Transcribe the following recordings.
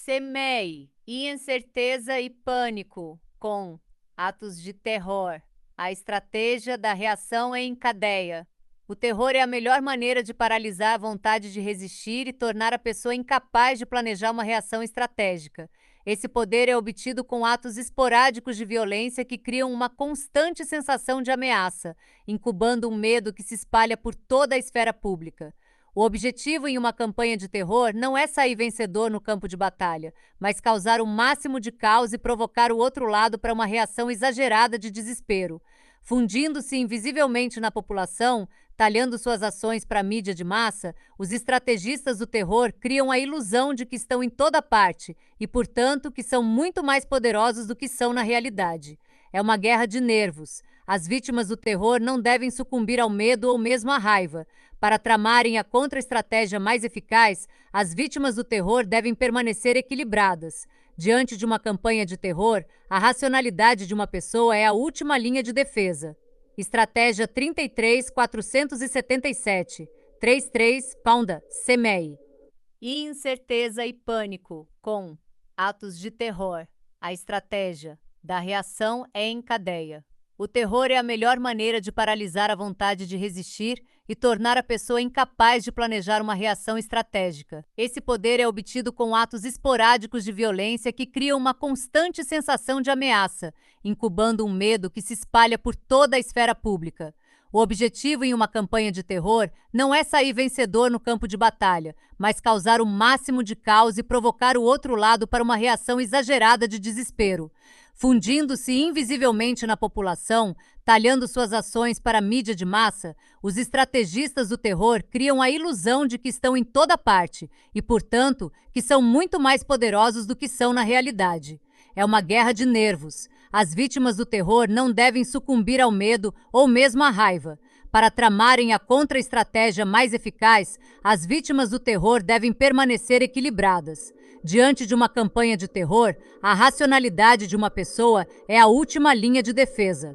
Semeie incerteza e pânico com atos de terror. A estratégia da reação em cadeia. O terror é a melhor maneira de paralisar a vontade de resistir e tornar a pessoa incapaz de planejar uma reação estratégica. Esse poder é obtido com atos esporádicos de violência que criam uma constante sensação de ameaça, incubando um medo que se espalha por toda a esfera pública. O objetivo em uma campanha de terror não é sair vencedor no campo de batalha, mas causar o máximo de caos e provocar o outro lado para uma reação exagerada de desespero. Fundindo-se invisivelmente na população, talhando suas ações para a mídia de massa, os estrategistas do terror criam a ilusão de que estão em toda parte e, portanto, que são muito mais poderosos do que são na realidade. É uma guerra de nervos. As vítimas do terror não devem sucumbir ao medo ou mesmo à raiva. Para tramarem a contra-estratégia mais eficaz, as vítimas do terror devem permanecer equilibradas. Diante de uma campanha de terror, a racionalidade de uma pessoa é a última linha de defesa. Estratégia 33.477. 33. Pounda. Semeie. Incerteza e pânico com atos de terror. A estratégia da reação é em cadeia. O terror é a melhor maneira de paralisar a vontade de resistir e tornar a pessoa incapaz de planejar uma reação estratégica. Esse poder é obtido com atos esporádicos de violência que criam uma constante sensação de ameaça, incubando um medo que se espalha por toda a esfera pública. O objetivo em uma campanha de terror não é sair vencedor no campo de batalha, mas causar o máximo de caos e provocar o outro lado para uma reação exagerada de desespero. Fundindo-se invisivelmente na população, talhando suas ações para a mídia de massa, os estrategistas do terror criam a ilusão de que estão em toda parte e, portanto, que são muito mais poderosos do que são na realidade. É uma guerra de nervos. As vítimas do terror não devem sucumbir ao medo ou mesmo à raiva. Para tramarem a contra-estratégia mais eficaz, as vítimas do terror devem permanecer equilibradas. Diante de uma campanha de terror, a racionalidade de uma pessoa é a última linha de defesa.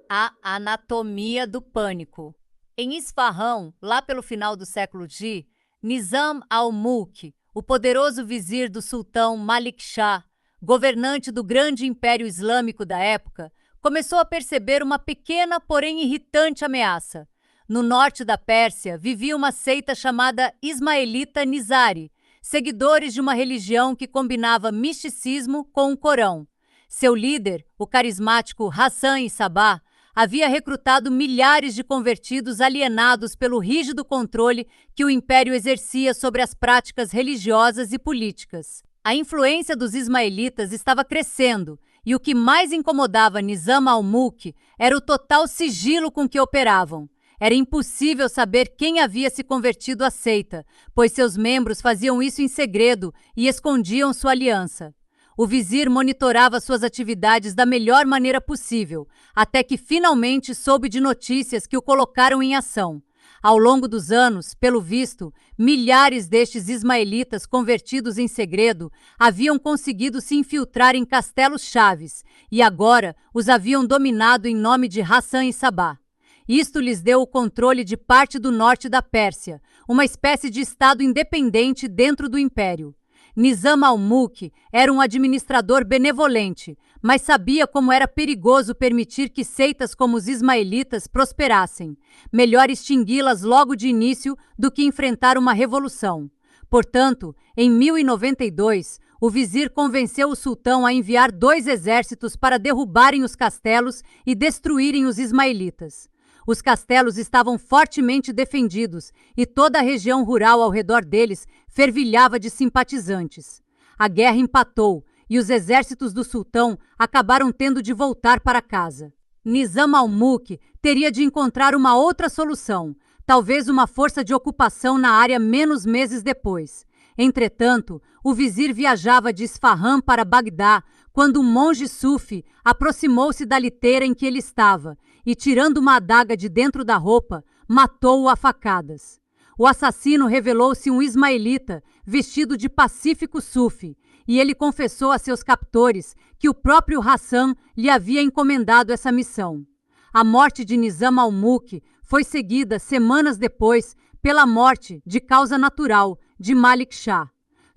A anatomia do pânico. Em Isfahan, lá pelo final do século X, Nizam al-Mulk, o poderoso vizir do sultão Malik Shah, governante do grande império islâmico da época, começou a perceber uma pequena, porém irritante ameaça. No norte da Pérsia vivia uma seita chamada Ismaelita Nizari, seguidores de uma religião que combinava misticismo com o Corão. Seu líder, o carismático Hassan-i-Sabah, havia recrutado milhares de convertidos alienados pelo rígido controle que o império exercia sobre as práticas religiosas e políticas. A influência dos ismaelitas estava crescendo e o que mais incomodava Nizam al-Mulk era o total sigilo com que operavam. Era impossível saber quem havia se convertido à seita, pois seus membros faziam isso em segredo e escondiam sua aliança. O vizir monitorava suas atividades da melhor maneira possível, até que finalmente soube de notícias que o colocaram em ação. Ao longo dos anos, pelo visto, milhares destes ismaelitas convertidos em segredo haviam conseguido se infiltrar em castelos-chaves e agora os haviam dominado em nome de Hassan-i-Sabah. Isto lhes deu o controle de parte do norte da Pérsia, uma espécie de estado independente dentro do império. Nizam al-Mulk era um administrador benevolente, mas sabia como era perigoso permitir que seitas como os ismaelitas prosperassem. Melhor extingui-las logo de início do que enfrentar uma revolução. Portanto, em 1092, o vizir convenceu o sultão a enviar 2 exércitos para derrubarem os castelos e destruírem os ismaelitas. Os castelos estavam fortemente defendidos e toda a região rural ao redor deles fervilhava de simpatizantes. A guerra empatou e os exércitos do sultão acabaram tendo de voltar para casa. Nizam al-Mulk teria de encontrar uma outra solução, talvez uma força de ocupação na área meses depois. Entretanto, o vizir viajava de Isfahan para Bagdá quando um monge sufi aproximou-se da liteira em que ele estava e, tirando uma adaga de dentro da roupa, matou-o a facadas. O assassino revelou-se um ismaelita vestido de pacífico sufi, e ele confessou a seus captores que o próprio Hassan lhe havia encomendado essa missão. A morte de Nizam al-Mulk foi seguida, semanas depois, pela morte, de causa natural, de Malik Shah.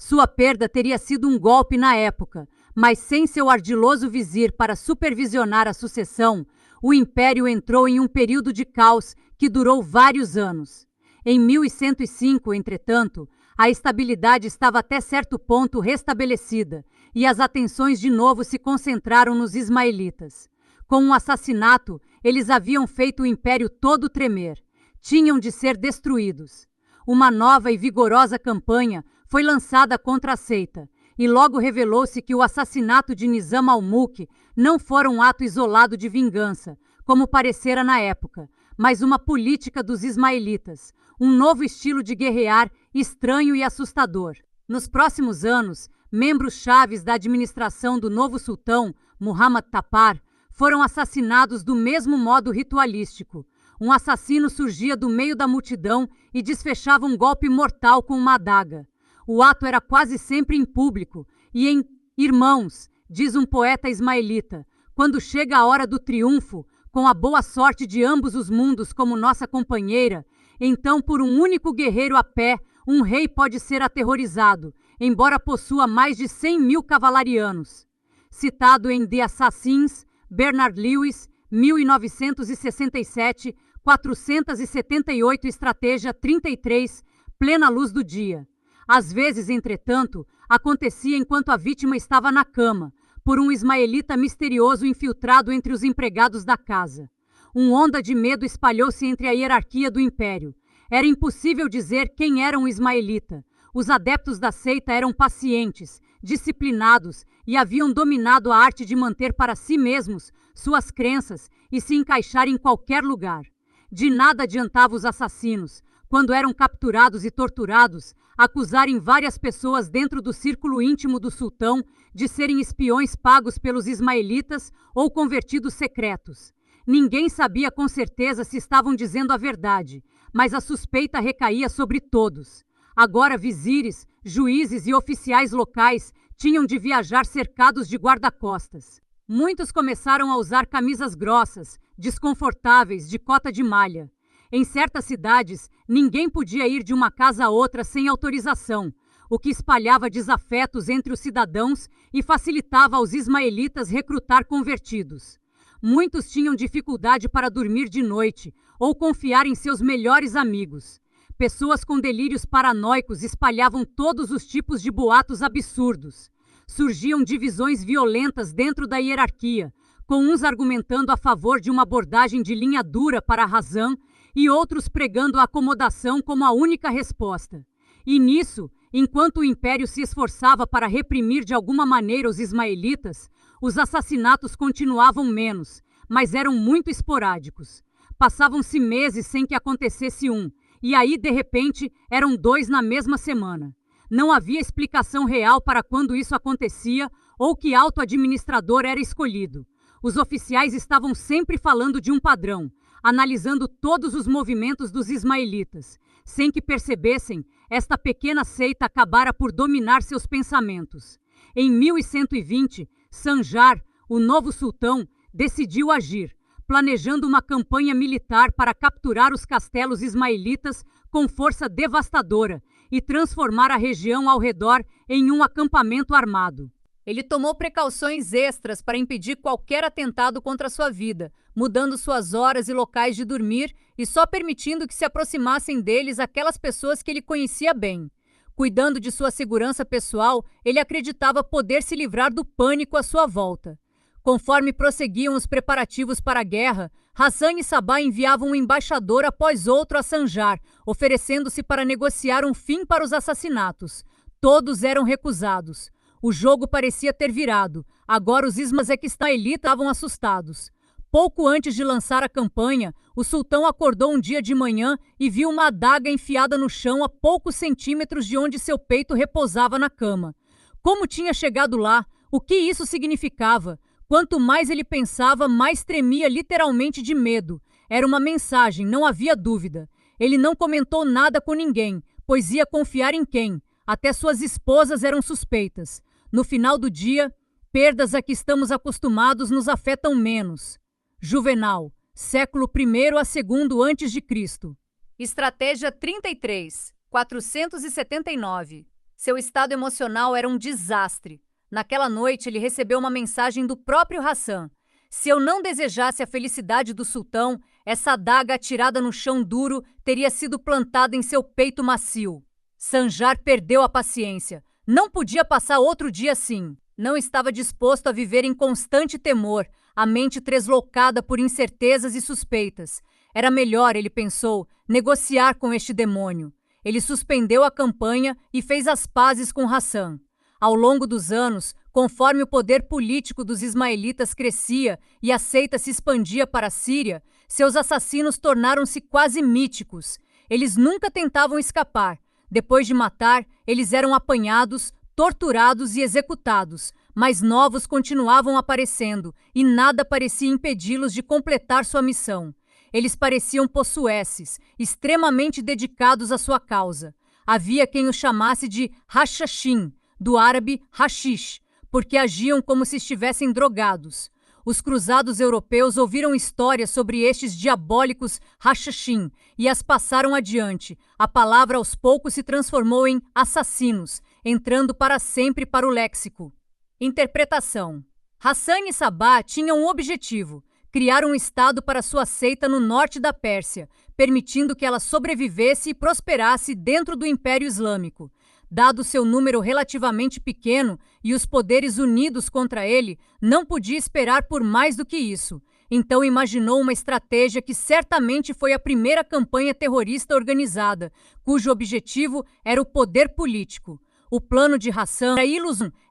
Sua perda teria sido um golpe na época, mas sem seu ardiloso vizir para supervisionar a sucessão, o império entrou em um período de caos que durou vários anos. Em 1105, entretanto, a estabilidade estava até certo ponto restabelecida e as atenções de novo se concentraram nos ismaelitas. Com um assassinato, eles haviam feito o império todo tremer. Tinham de ser destruídos. Uma nova e vigorosa campanha foi lançada contra a seita, e logo revelou-se que o assassinato de Nizam al-Mulk não fora um ato isolado de vingança, como parecera na época, mas uma política dos ismaelitas, um novo estilo de guerrear estranho e assustador. Nos próximos anos, membros chaves da administração do novo sultão, Muhammad Tapar, foram assassinados do mesmo modo ritualístico. Um assassino surgia do meio da multidão e desfechava um golpe mortal com uma adaga. O ato era quase sempre em público e em irmãos, diz um poeta ismaelita, quando chega a hora do triunfo, com a boa sorte de ambos os mundos como nossa companheira, então por um único guerreiro a pé, um rei pode ser aterrorizado, embora possua mais de 100.000 cavalarianos. Citado em The Assassins, Bernard Lewis, 1967, 478 Estratégia 33, plena luz do dia. Às vezes, entretanto, acontecia enquanto a vítima estava na cama, por um ismaelita misterioso infiltrado entre os empregados da casa. Uma onda de medo espalhou-se entre a hierarquia do império. Era impossível dizer quem era um ismaelita. Os adeptos da seita eram pacientes, disciplinados e haviam dominado a arte de manter para si mesmos suas crenças e se encaixar em qualquer lugar. De nada adiantava os assassinos, quando eram capturados e torturados, acusarem várias pessoas dentro do círculo íntimo do sultão de serem espiões pagos pelos ismaelitas ou convertidos secretos. Ninguém sabia com certeza se estavam dizendo a verdade, mas a suspeita recaía sobre todos. Agora vizires, juízes e oficiais locais tinham de viajar cercados de guarda-costas. Muitos começaram a usar camisas grossas, desconfortáveis, de cota de malha. Em certas cidades, ninguém podia ir de uma casa a outra sem autorização, o que espalhava desafetos entre os cidadãos e facilitava aos ismaelitas recrutar convertidos. Muitos tinham dificuldade para dormir de noite ou confiar em seus melhores amigos. Pessoas com delírios paranoicos espalhavam todos os tipos de boatos absurdos. Surgiam divisões violentas dentro da hierarquia, com uns argumentando a favor de uma abordagem de linha dura para a razão e outros pregando a acomodação como a única resposta. E nisso, enquanto o império se esforçava para reprimir de alguma maneira os ismaelitas, os assassinatos continuavam menos, mas eram muito esporádicos. Passavam-se meses sem que acontecesse um, e aí, de repente, eram 2 na mesma semana. Não havia explicação real para quando isso acontecia ou que auto-administrador era escolhido. Os oficiais estavam sempre falando de um padrão, analisando todos os movimentos dos ismaelitas. Sem que percebessem, esta pequena seita acabara por dominar seus pensamentos. Em 1120, Sanjar, o novo sultão, decidiu agir, planejando uma campanha militar para capturar os castelos ismaelitas com força devastadora e transformar a região ao redor em um acampamento armado. Ele tomou precauções extras para impedir qualquer atentado contra sua vida, mudando suas horas e locais de dormir e só permitindo que se aproximassem deles aquelas pessoas que ele conhecia bem. Cuidando de sua segurança pessoal, ele acreditava poder se livrar do pânico à sua volta. Conforme prosseguiam os preparativos para a guerra, Hassan e Sabah enviavam um embaixador após outro a Sanjar, oferecendo-se para negociar um fim para os assassinatos. Todos eram recusados. O jogo parecia ter virado. Agora os ismaelitas estavam assustados. Pouco antes de lançar a campanha, o sultão acordou um dia de manhã e viu uma adaga enfiada no chão a poucos centímetros de onde seu peito repousava na cama. Como tinha chegado lá? O que isso significava? Quanto mais ele pensava, mais tremia literalmente de medo. Era uma mensagem, não havia dúvida. Ele não comentou nada com ninguém, pois ia confiar em quem? Até suas esposas eram suspeitas. No final do dia, perdas a que estamos acostumados nos afetam menos. Juvenal, século I a II a.C. Estratégia 33, 479. Seu estado emocional era um desastre. Naquela noite, ele recebeu uma mensagem do próprio Hassan. Se eu não desejasse a felicidade do sultão, essa adaga atirada no chão duro teria sido plantada em seu peito macio. Sanjar perdeu a paciência. Não podia passar outro dia assim. Não estava disposto a viver em constante temor, a mente translocada por incertezas e suspeitas. Era melhor, ele pensou, negociar com este demônio. Ele suspendeu a campanha e fez as pazes com Hassan. Ao longo dos anos, conforme o poder político dos ismaelitas crescia e a seita se expandia para a Síria, seus assassinos tornaram-se quase míticos. Eles nunca tentavam escapar. Depois de matar, eles eram apanhados, torturados e executados, mas novos continuavam aparecendo e nada parecia impedi-los de completar sua missão. Eles pareciam possuesses, extremamente dedicados à sua causa. Havia quem os chamasse de Hashashin, do árabe hashish, porque agiam como se estivessem drogados. Os cruzados europeus ouviram histórias sobre estes diabólicos Hashashin e as passaram adiante. A palavra aos poucos se transformou em assassinos, entrando para sempre para o léxico. Interpretação. Hassan e Sabah tinham um objetivo: criar um estado para sua seita no norte da Pérsia, permitindo que ela sobrevivesse e prosperasse dentro do Império Islâmico. Dado seu número relativamente pequeno e os poderes unidos contra ele, não podia esperar por mais do que isso. Então imaginou uma estratégia que certamente foi a primeira campanha terrorista organizada, cujo objetivo era o poder político. O plano de Hassan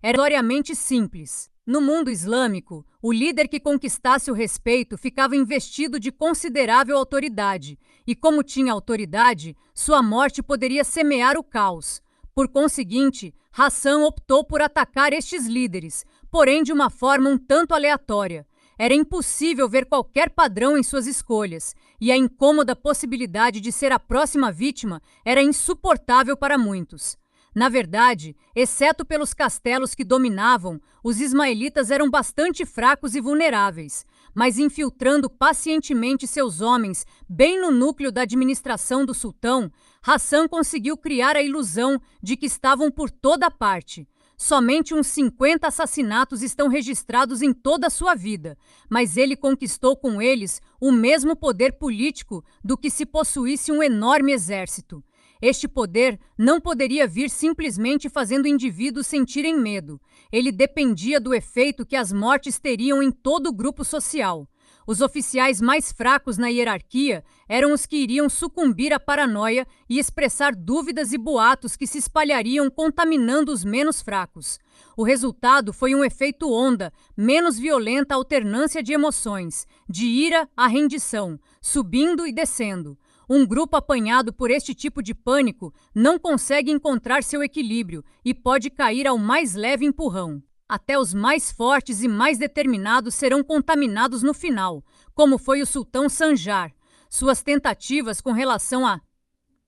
era notoriamente simples. No mundo islâmico, o líder que conquistasse o respeito ficava investido de considerável autoridade, e como tinha autoridade, sua morte poderia semear o caos. Por conseguinte, Hassan optou por atacar estes líderes, porém de uma forma um tanto aleatória. Era impossível ver qualquer padrão em suas escolhas, e a incômoda possibilidade de ser a próxima vítima era insuportável para muitos. Na verdade, exceto pelos castelos que dominavam, os ismaelitas eram bastante fracos e vulneráveis, mas infiltrando pacientemente seus homens bem no núcleo da administração do sultão, Hassan conseguiu criar a ilusão de que estavam por toda parte. Somente uns 50 assassinatos estão registrados em toda a sua vida, mas ele conquistou com eles o mesmo poder político do que se possuísse um enorme exército. Este poder não poderia vir simplesmente fazendo indivíduos sentirem medo. Ele dependia do efeito que as mortes teriam em todo o grupo social. Os oficiais mais fracos na hierarquia eram os que iriam sucumbir à paranoia e expressar dúvidas e boatos que se espalhariam contaminando os menos fracos. O resultado foi um efeito onda, menos violenta alternância de emoções, de ira à rendição, subindo e descendo. Um grupo apanhado por este tipo de pânico não consegue encontrar seu equilíbrio e pode cair ao mais leve empurrão. Até os mais fortes e mais determinados serão contaminados no final, como foi o sultão Sanjar. Suas tentativas com relação a...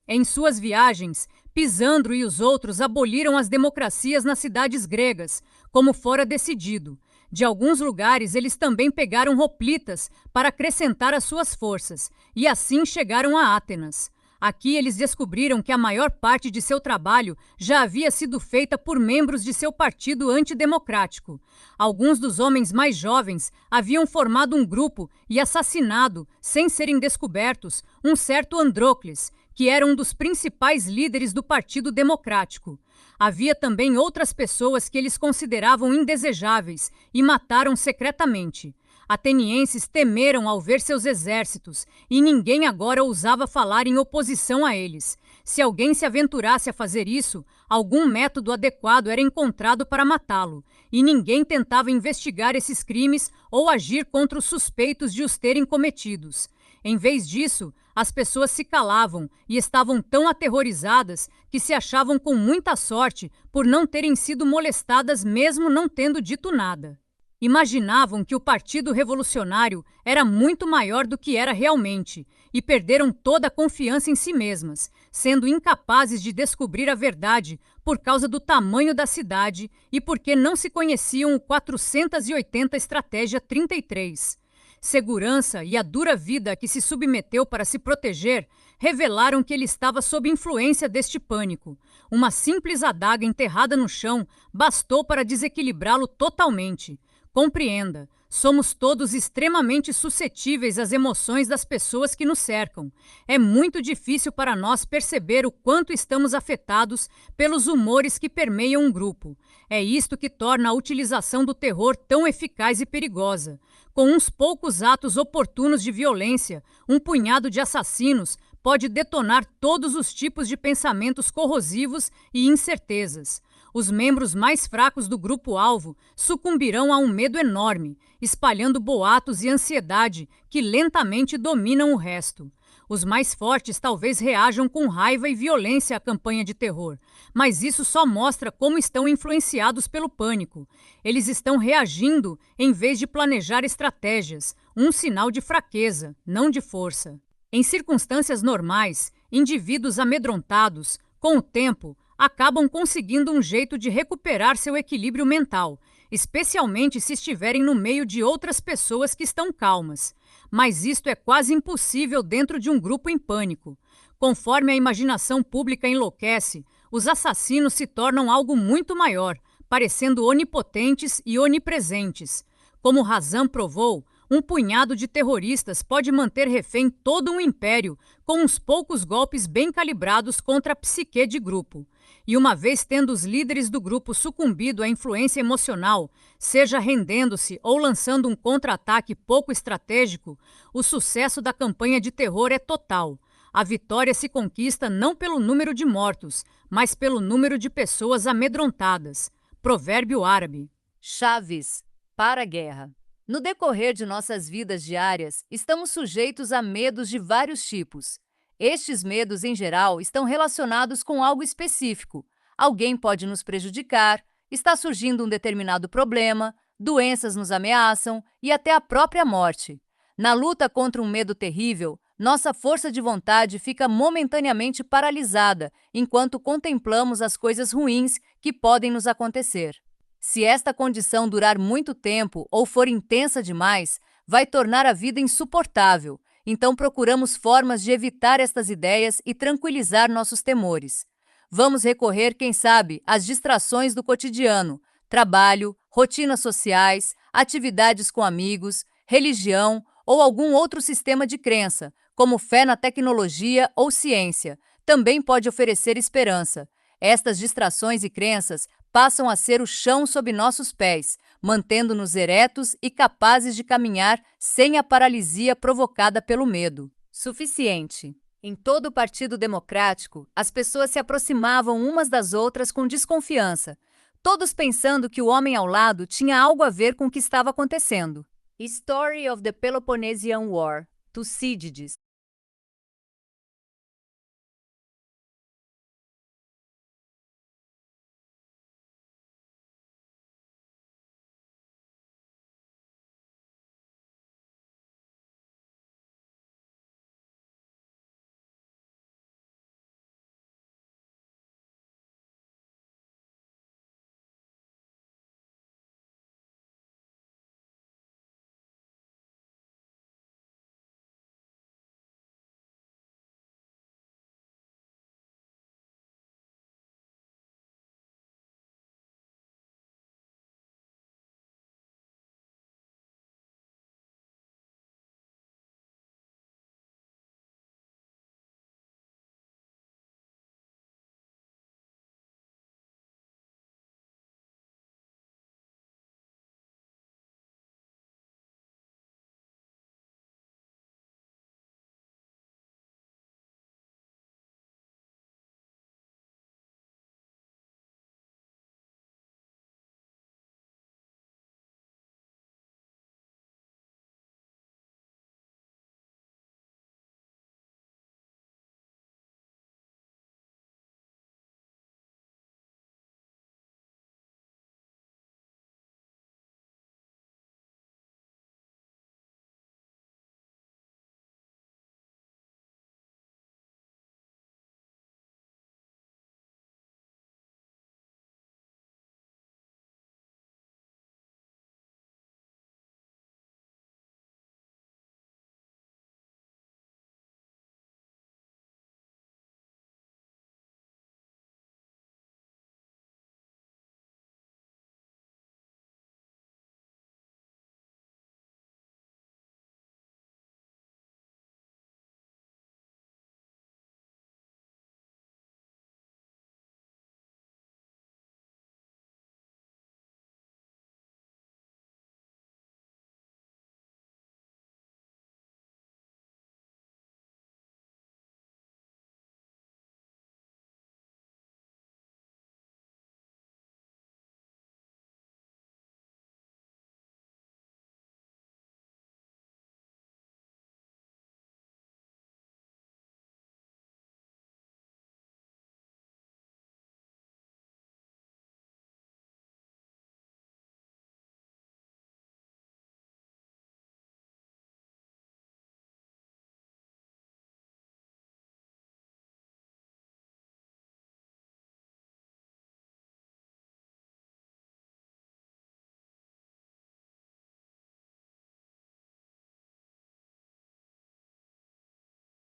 Em suas viagens, Pisandro e os outros aboliram as democracias nas cidades gregas, como fora decidido. De alguns lugares, eles também pegaram hoplitas para acrescentar às suas forças, e assim chegaram a Atenas. Aqui eles descobriram que a maior parte de seu trabalho já havia sido feita por membros de seu partido antidemocrático. Alguns dos homens mais jovens haviam formado um grupo e assassinado, sem serem descobertos, um certo Andrócles, que era um dos principais líderes do Partido Democrático. Havia também outras pessoas que eles consideravam indesejáveis e mataram secretamente. Atenienses temeram ao ver seus exércitos e ninguém agora ousava falar em oposição a eles. Se alguém se aventurasse a fazer isso, algum método adequado era encontrado para matá-lo, e ninguém tentava investigar esses crimes ou agir contra os suspeitos de os terem cometidos. Em vez disso, as pessoas se calavam e estavam tão aterrorizadas que se achavam com muita sorte por não terem sido molestadas mesmo não tendo dito nada. Imaginavam que o Partido Revolucionário era muito maior do que era realmente e perderam toda a confiança em si mesmas, sendo incapazes de descobrir a verdade por causa do tamanho da cidade e porque não se conheciam o 480 Estratégia 33. Segurança e a dura vida a que se submeteu para se proteger revelaram que ele estava sob influência deste pânico. Uma simples adaga enterrada no chão bastou para desequilibrá-lo totalmente. Compreenda, somos todos extremamente suscetíveis às emoções das pessoas que nos cercam. É muito difícil para nós perceber o quanto estamos afetados pelos humores que permeiam um grupo. É isto que torna a utilização do terror tão eficaz e perigosa. Com uns poucos atos oportunos de violência, um punhado de assassinos pode detonar todos os tipos de pensamentos corrosivos e incertezas. Os membros mais fracos do grupo-alvo sucumbirão a um medo enorme, espalhando boatos e ansiedade que lentamente dominam o resto. Os mais fortes talvez reajam com raiva e violência à campanha de terror, mas isso só mostra como estão influenciados pelo pânico. Eles estão reagindo em vez de planejar estratégias, um sinal de fraqueza, não de força. Em circunstâncias normais, indivíduos amedrontados, com o tempo, acabam conseguindo um jeito de recuperar seu equilíbrio mental, especialmente se estiverem no meio de outras pessoas que estão calmas. Mas isto é quase impossível dentro de um grupo em pânico. Conforme a imaginação pública enlouquece, os assassinos se tornam algo muito maior, parecendo onipotentes e onipresentes. Como Razan provou, um punhado de terroristas pode manter refém todo um império com uns poucos golpes bem calibrados contra a psique de grupo. E uma vez tendo os líderes do grupo sucumbido à influência emocional, seja rendendo-se ou lançando um contra-ataque pouco estratégico, o sucesso da campanha de terror é total. A vitória se conquista não pelo número de mortos, mas pelo número de pessoas amedrontadas. Provérbio árabe. Chaves para a guerra. No decorrer de nossas vidas diárias, estamos sujeitos a medos de vários tipos. Estes medos, em geral, estão relacionados com algo específico. Alguém pode nos prejudicar, está surgindo um determinado problema, doenças nos ameaçam e até a própria morte. Na luta contra um medo terrível, nossa força de vontade fica momentaneamente paralisada enquanto contemplamos as coisas ruins que podem nos acontecer. Se esta condição durar muito tempo ou for intensa demais, vai tornar a vida insuportável. Então procuramos formas de evitar estas ideias e tranquilizar nossos temores. Vamos recorrer, quem sabe, às distrações do cotidiano, trabalho, rotinas sociais, atividades com amigos, religião ou algum outro sistema de crença, como fé na tecnologia ou ciência. Também pode oferecer esperança. Estas distrações e crenças passam a ser o chão sob nossos pés, mantendo-nos eretos e capazes de caminhar sem a paralisia provocada pelo medo. Suficiente. Em todo o Partido Democrático, as pessoas se aproximavam umas das outras com desconfiança, todos pensando que o homem ao lado tinha algo a ver com o que estava acontecendo. Story of the Peloponnesian War, Tucídides.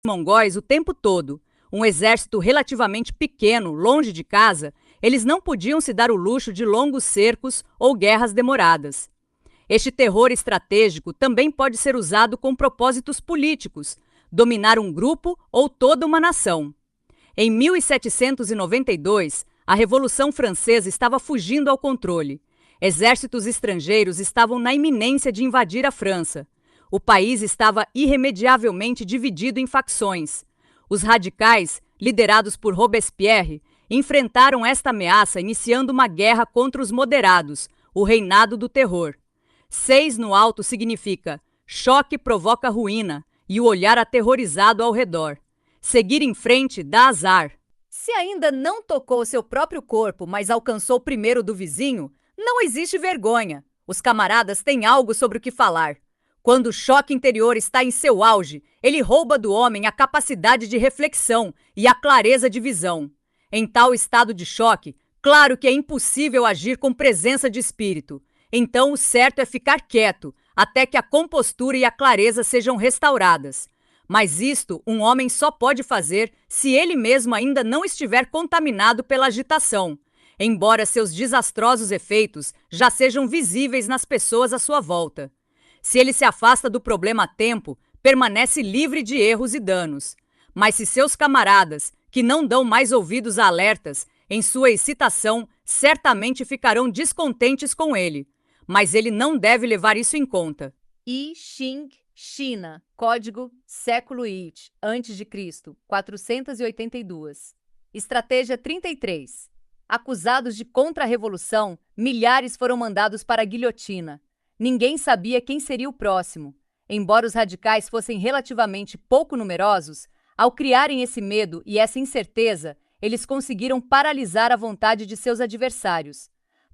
mongóis o tempo todo. Um exército relativamente pequeno, longe de casa, eles não podiam se dar o luxo de longos cercos ou guerras demoradas. Este terror estratégico também pode ser usado com propósitos políticos, dominar um grupo ou toda uma nação. Em 1792, a Revolução Francesa estava fugindo ao controle. Exércitos estrangeiros estavam na iminência de invadir a França. O país estava irremediavelmente dividido em facções. Os radicais, liderados por Robespierre, enfrentaram esta ameaça iniciando uma guerra contra os moderados, o reinado do terror. 6 no alto significa choque provoca ruína e o olhar aterrorizado ao redor. Seguir em frente dá azar. Se ainda não tocou seu próprio corpo, mas alcançou primeiro do vizinho, não existe vergonha. Os camaradas têm algo sobre o que falar. Quando o choque interior está em seu auge, ele rouba do homem a capacidade de reflexão e a clareza de visão. Em tal estado de choque, claro que é impossível agir com presença de espírito. Então o certo é ficar quieto, até que a compostura e a clareza sejam restauradas. Mas isto um homem só pode fazer se ele mesmo ainda não estiver contaminado pela agitação, embora seus desastrosos efeitos já sejam visíveis nas pessoas à sua volta. Se ele se afasta do problema a tempo, permanece livre de erros e danos. Mas se seus camaradas, que não dão mais ouvidos a alertas, em sua excitação, certamente ficarão descontentes com ele. Mas ele não deve levar isso em conta. I Ching, China, código século I, antes de Cristo, 482. Estratégia 33. Acusados de contra-revolução, milhares foram mandados para a guilhotina. Ninguém sabia quem seria o próximo. Embora os radicais fossem relativamente pouco numerosos, ao criarem esse medo e essa incerteza, eles conseguiram paralisar a vontade de seus adversários.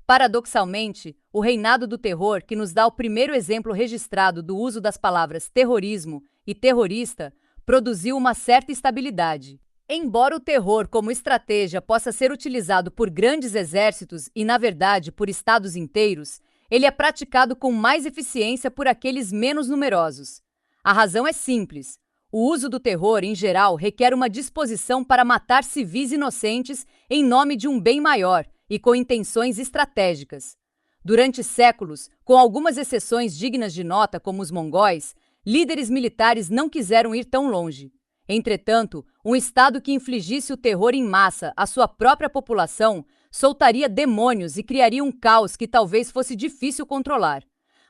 Paradoxalmente, o reinado do terror, que nos dá o primeiro exemplo registrado do uso das palavras terrorismo e terrorista, produziu uma certa estabilidade. Embora o terror como estratégia possa ser utilizado por grandes exércitos e, na verdade, por estados inteiros, ele é praticado com mais eficiência por aqueles menos numerosos. A razão é simples. O uso do terror, em geral, requer uma disposição para matar civis inocentes em nome de um bem maior e com intenções estratégicas. Durante séculos, com algumas exceções dignas de nota, como os mongóis, líderes militares não quiseram ir tão longe. Entretanto, um Estado que infligisse o terror em massa à sua própria população soltaria demônios e criaria um caos que talvez fosse difícil controlar.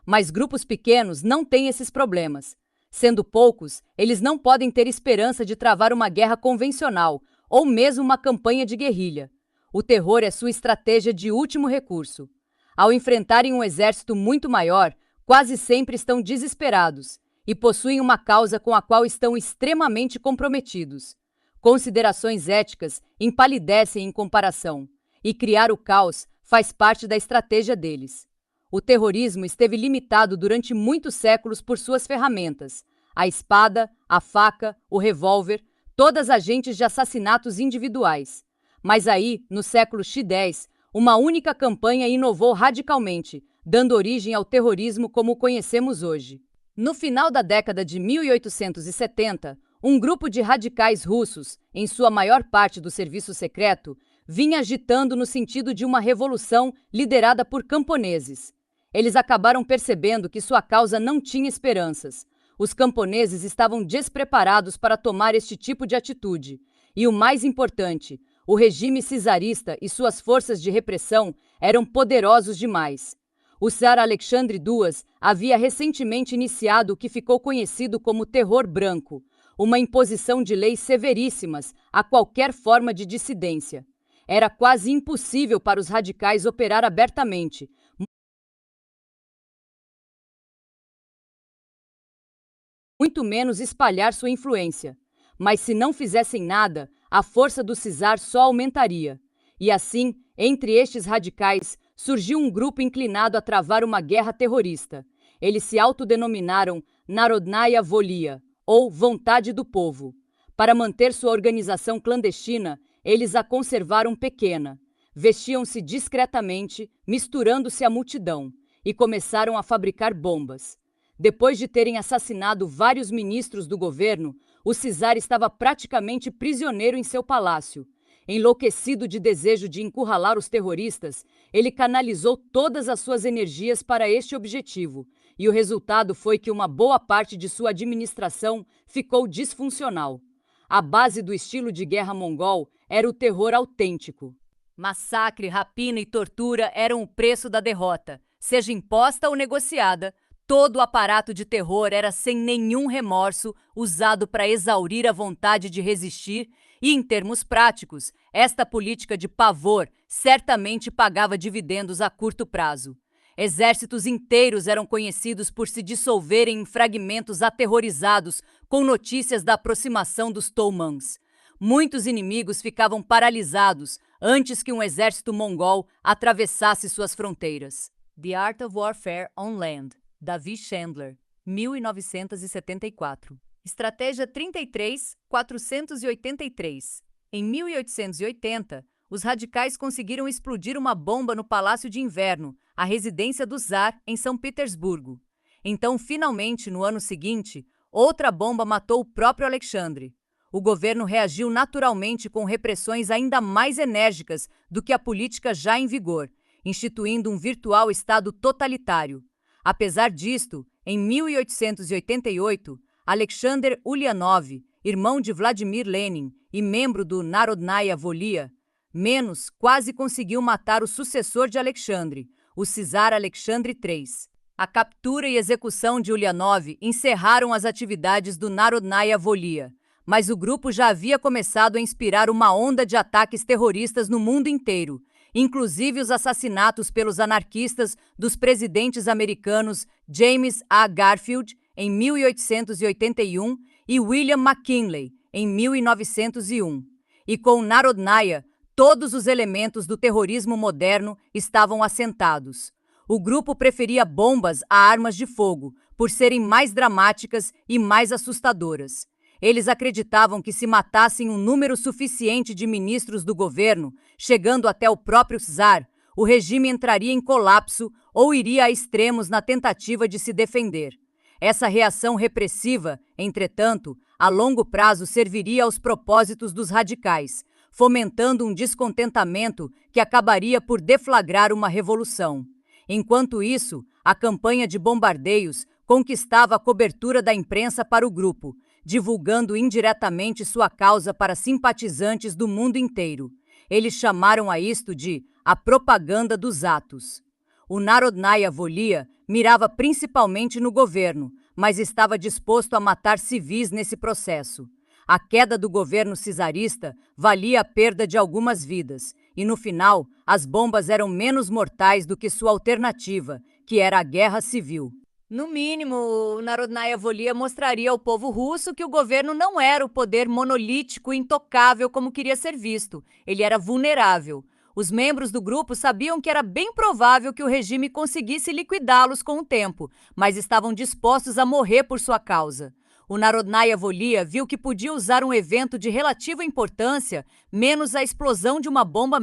Mas grupos pequenos não têm esses problemas. Sendo poucos, eles não podem ter esperança de travar uma guerra convencional ou mesmo uma campanha de guerrilha. O terror é sua estratégia de último recurso. Ao enfrentarem um exército muito maior, quase sempre estão desesperados e possuem uma causa com a qual estão extremamente comprometidos. Considerações éticas empalidecem em comparação, e criar o caos faz parte da estratégia deles. O terrorismo esteve limitado durante muitos séculos por suas ferramentas: a espada, a faca, o revólver, todas agentes de assassinatos individuais. Mas aí, no século X10, uma única campanha inovou radicalmente, dando origem ao terrorismo como o conhecemos hoje. No final da década de 1870, um grupo de radicais russos, em sua maior parte do serviço secreto, vinha agitando no sentido de uma revolução liderada por camponeses. Eles acabaram percebendo que sua causa não tinha esperanças. Os camponeses estavam despreparados para tomar este tipo de atitude. E o mais importante, o regime czarista e suas forças de repressão eram poderosos demais. O czar Alexandre II havia recentemente iniciado o que ficou conhecido como Terror Branco, uma imposição de leis severíssimas a qualquer forma de dissidência. Era quase impossível para os radicais operar abertamente, muito menos espalhar sua influência. Mas se não fizessem nada, a força do czar só aumentaria. E assim, entre estes radicais, surgiu um grupo inclinado a travar uma guerra terrorista. Eles se autodenominaram Narodnaya Volia, ou Vontade do Povo. Para manter sua organização clandestina, eles a conservaram pequena. Vestiam-se discretamente, misturando-se à multidão, e começaram a fabricar bombas. Depois de terem assassinado vários ministros do governo, O czar estava praticamente prisioneiro em seu palácio. Enlouquecido de desejo de encurralar os terroristas, ele canalizou todas as suas energias para este objetivo, e o resultado foi que uma boa parte de sua administração ficou disfuncional. A base do estilo de guerra mongol era o terror autêntico. Massacre, rapina e tortura eram o preço da derrota. Seja imposta ou negociada, todo o aparato de terror era sem nenhum remorso usado para exaurir a vontade de resistir e, em termos práticos, esta política de pavor certamente pagava dividendos a curto prazo. Exércitos inteiros eram conhecidos por se dissolverem em fragmentos aterrorizados com notícias da aproximação dos Toumans. Muitos inimigos ficavam paralisados antes que um exército mongol atravessasse suas fronteiras. The Art of Warfare on Land, Davi Chandler, 1974. Estratégia 33-483. Em 1880, os radicais conseguiram explodir uma bomba no Palácio de Inverno, a residência do Czar, em São Petersburgo. Então, finalmente, no ano seguinte, outra bomba matou o próprio Alexandre. O governo reagiu naturalmente com repressões ainda mais enérgicas do que a política já em vigor, instituindo um virtual estado totalitário. Apesar disto, em 1888, Alexander Ulyanov, irmão de Vladimir Lenin e membro do Narodnaya Volia, quase conseguiu matar o sucessor de Alexandre, o czar Alexandre III. A captura e execução de Ulyanov encerraram as atividades do Narodnaya Volia, mas o grupo já havia começado a inspirar uma onda de ataques terroristas no mundo inteiro, inclusive os assassinatos pelos anarquistas dos presidentes americanos James A. Garfield, em 1881, e William McKinley, em 1901. E com Narodnaya, todos os elementos do terrorismo moderno estavam assentados. O grupo preferia bombas a armas de fogo, por serem mais dramáticas e mais assustadoras. Eles acreditavam que se matassem um número suficiente de ministros do governo, chegando até o próprio czar, o regime entraria em colapso ou iria a extremos na tentativa de se defender. Essa reação repressiva, entretanto, a longo prazo serviria aos propósitos dos radicais, fomentando um descontentamento que acabaria por deflagrar uma revolução. Enquanto isso, a campanha de bombardeios conquistava a cobertura da imprensa para o grupo, divulgando indiretamente sua causa para simpatizantes do mundo inteiro. Eles chamaram a isto de a propaganda dos atos. O Narodnaya Volia mirava principalmente no governo, mas estava disposto a matar civis nesse processo. A queda do governo czarista valia a perda de algumas vidas, e no final, as bombas eram menos mortais do que sua alternativa, que era a guerra civil. No mínimo, o Narodnaya Volia mostraria ao povo russo que o governo não era o poder monolítico e intocável como queria ser visto. Ele era vulnerável. Os membros do grupo sabiam que era bem provável que o regime conseguisse liquidá-los com o tempo, mas estavam dispostos a morrer por sua causa. O Narodnaya Volia viu que podia usar um evento de relativa importância, menos a explosão de uma bomba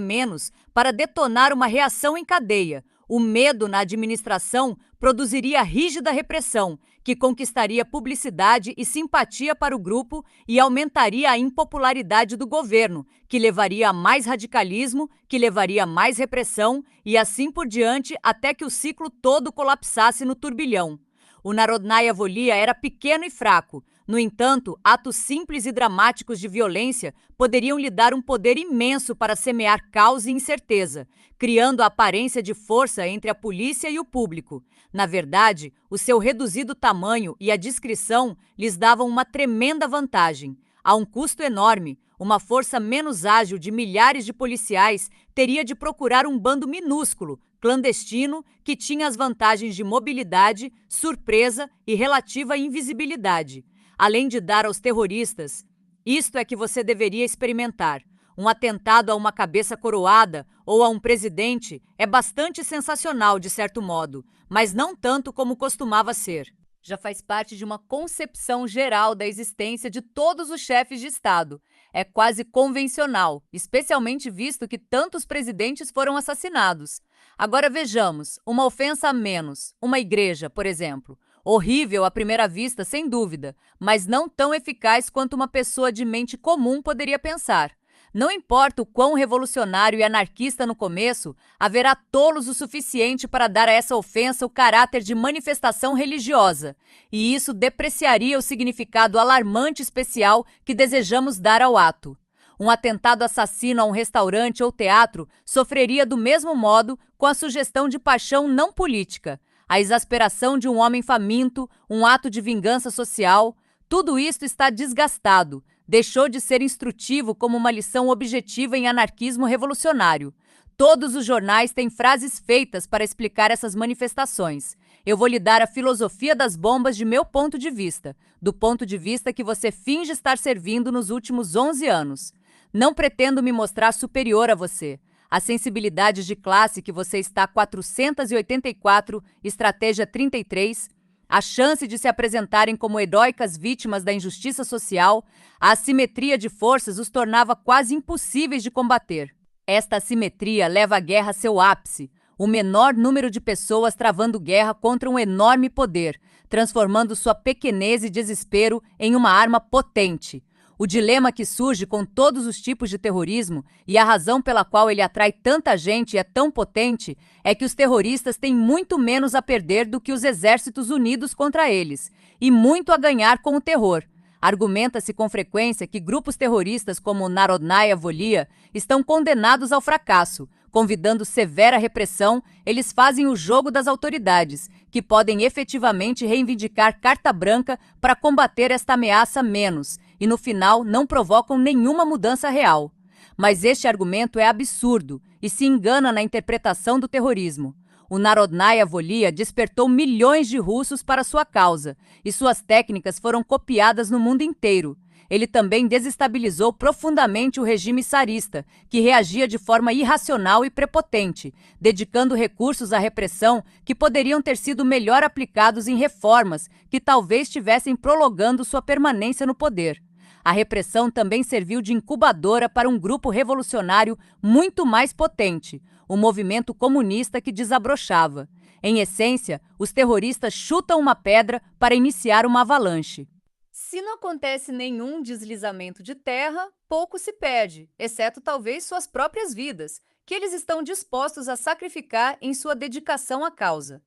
para detonar uma reação em cadeia. O medo na administração produziria rígida repressão, que conquistaria publicidade e simpatia para o grupo e aumentaria a impopularidade do governo, que levaria a mais radicalismo, que levaria a mais repressão e assim por diante até que o ciclo todo colapsasse no turbilhão. O Narodnaya Volia era pequeno e fraco. No entanto, atos simples e dramáticos de violência poderiam lhe dar um poder imenso para semear caos e incerteza, criando a aparência de força entre a polícia e o público. Na verdade, o seu reduzido tamanho e a discrição lhes davam uma tremenda vantagem. A um custo enorme, uma força menos ágil de milhares de policiais teria de procurar um bando minúsculo, clandestino, que tinha as vantagens de mobilidade, surpresa e relativa invisibilidade. Além de dar aos terroristas, isto é que você deveria experimentar. Um atentado a uma cabeça coroada ou a um presidente é bastante sensacional, de certo modo, mas não tanto como costumava ser. Já faz parte de uma concepção geral da existência de todos os chefes de Estado. É quase convencional, especialmente visto que tantos presidentes foram assassinados. Agora vejamos, uma ofensa a menos, uma igreja, por exemplo. Horrível à primeira vista, sem dúvida, mas não tão eficaz quanto uma pessoa de mente comum poderia pensar. Não importa o quão revolucionário e anarquista no começo, haverá tolos o suficiente para dar a essa ofensa o caráter de manifestação religiosa, e isso depreciaria o significado alarmante especial que desejamos dar ao ato. Um atentado assassino a um restaurante ou teatro sofreria do mesmo modo com a sugestão de paixão não política, a exasperação de um homem faminto, um ato de vingança social. Tudo isto está desgastado, deixou de ser instrutivo como uma lição objetiva em anarquismo revolucionário. Todos os jornais têm frases feitas para explicar essas manifestações. Eu vou lhe dar a filosofia das bombas de meu ponto de vista, do ponto de vista que você finge estar servindo nos últimos 11 anos. Não pretendo me mostrar superior a você. A sensibilidade de classe que você está 484, estratégia 33, a chance de se apresentarem como heróicas vítimas da injustiça social, a assimetria de forças os tornava quase impossíveis de combater. Esta assimetria leva a guerra a seu ápice, o menor número de pessoas travando guerra contra um enorme poder, transformando sua pequenez e desespero em uma arma potente. O dilema que surge com todos os tipos de terrorismo e a razão pela qual ele atrai tanta gente e é tão potente é que os terroristas têm muito menos a perder do que os exércitos unidos contra eles, e muito a ganhar com o terror. Argumenta-se com frequência que grupos terroristas como Narodnaya Volia estão condenados ao fracasso. Convidando severa repressão, eles fazem o jogo das autoridades, que podem efetivamente reivindicar carta branca para combater esta ameaça menos, e no final não provocam nenhuma mudança real. Mas este argumento é absurdo e se engana na interpretação do terrorismo. O Narodnaya Volia despertou milhões de russos para sua causa, e suas técnicas foram copiadas no mundo inteiro. Ele também desestabilizou profundamente o regime tsarista, que reagia de forma irracional e prepotente, dedicando recursos à repressão que poderiam ter sido melhor aplicados em reformas que talvez estivessem prolongando sua permanência no poder. A repressão também serviu de incubadora para um grupo revolucionário muito mais potente, o movimento comunista que desabrochava. Em essência, os terroristas chutam uma pedra para iniciar uma avalanche. Se não acontece nenhum deslizamento de terra, pouco se perde, exceto talvez suas próprias vidas, que eles estão dispostos a sacrificar em sua dedicação à causa.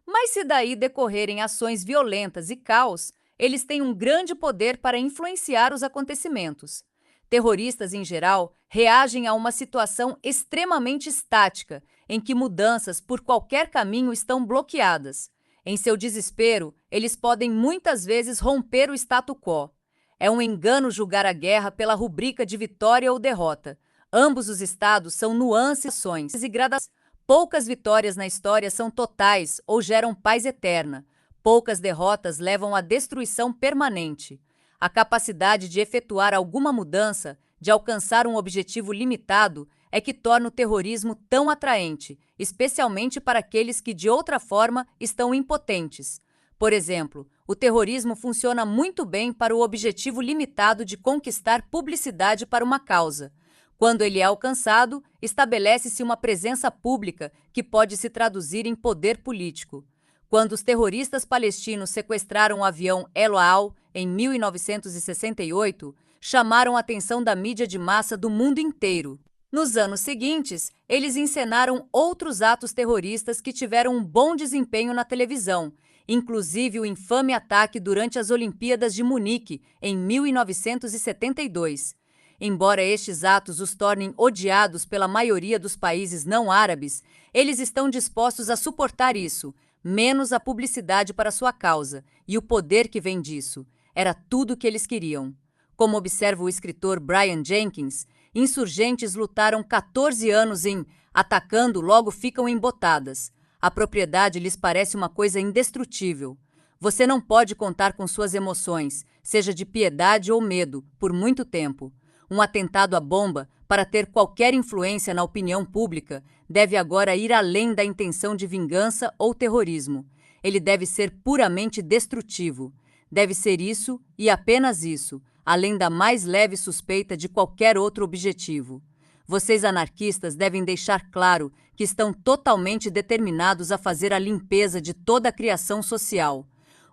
Mas se daí decorrerem ações violentas e caos, eles têm um grande poder para influenciar os acontecimentos. Terroristas, em geral, reagem a uma situação extremamente estática, em que mudanças por qualquer caminho estão bloqueadas. Em seu desespero, eles podem muitas vezes romper o status quo. É um engano julgar a guerra pela rubrica de vitória ou derrota. Ambos os estados são nuances e gradações. Poucas vitórias na história são totais ou geram paz eterna. Poucas derrotas levam à destruição permanente. A capacidade de efetuar alguma mudança, de alcançar um objetivo limitado, é que torna o terrorismo tão atraente, especialmente para aqueles que de outra forma estão impotentes. Por exemplo, o terrorismo funciona muito bem para o objetivo limitado de conquistar publicidade para uma causa. Quando ele é alcançado, estabelece-se uma presença pública que pode se traduzir em poder político. Quando os terroristas palestinos sequestraram o avião El Al em 1968, chamaram a atenção da mídia de massa do mundo inteiro. Nos anos seguintes, eles encenaram outros atos terroristas que tiveram um bom desempenho na televisão, inclusive o infame ataque durante as Olimpíadas de Munique, em 1972. Embora estes atos os tornem odiados pela maioria dos países não árabes, eles estão dispostos a suportar isso, menos a publicidade para sua causa e o poder que vem disso. Era tudo o que eles queriam. Como observa o escritor Brian Jenkins, insurgentes lutaram 14 anos em atacando, logo ficam embotadas. A propriedade lhes parece uma coisa indestrutível. Você não pode contar com suas emoções, seja de piedade ou medo, por muito tempo. Um atentado à bomba, para ter qualquer influência na opinião pública, deve agora ir além da intenção de vingança ou terrorismo. Ele deve ser puramente destrutivo. Deve ser isso e apenas isso, além da mais leve suspeita de qualquer outro objetivo. Vocês anarquistas devem deixar claro que estão totalmente determinados a fazer a limpeza de toda a criação social.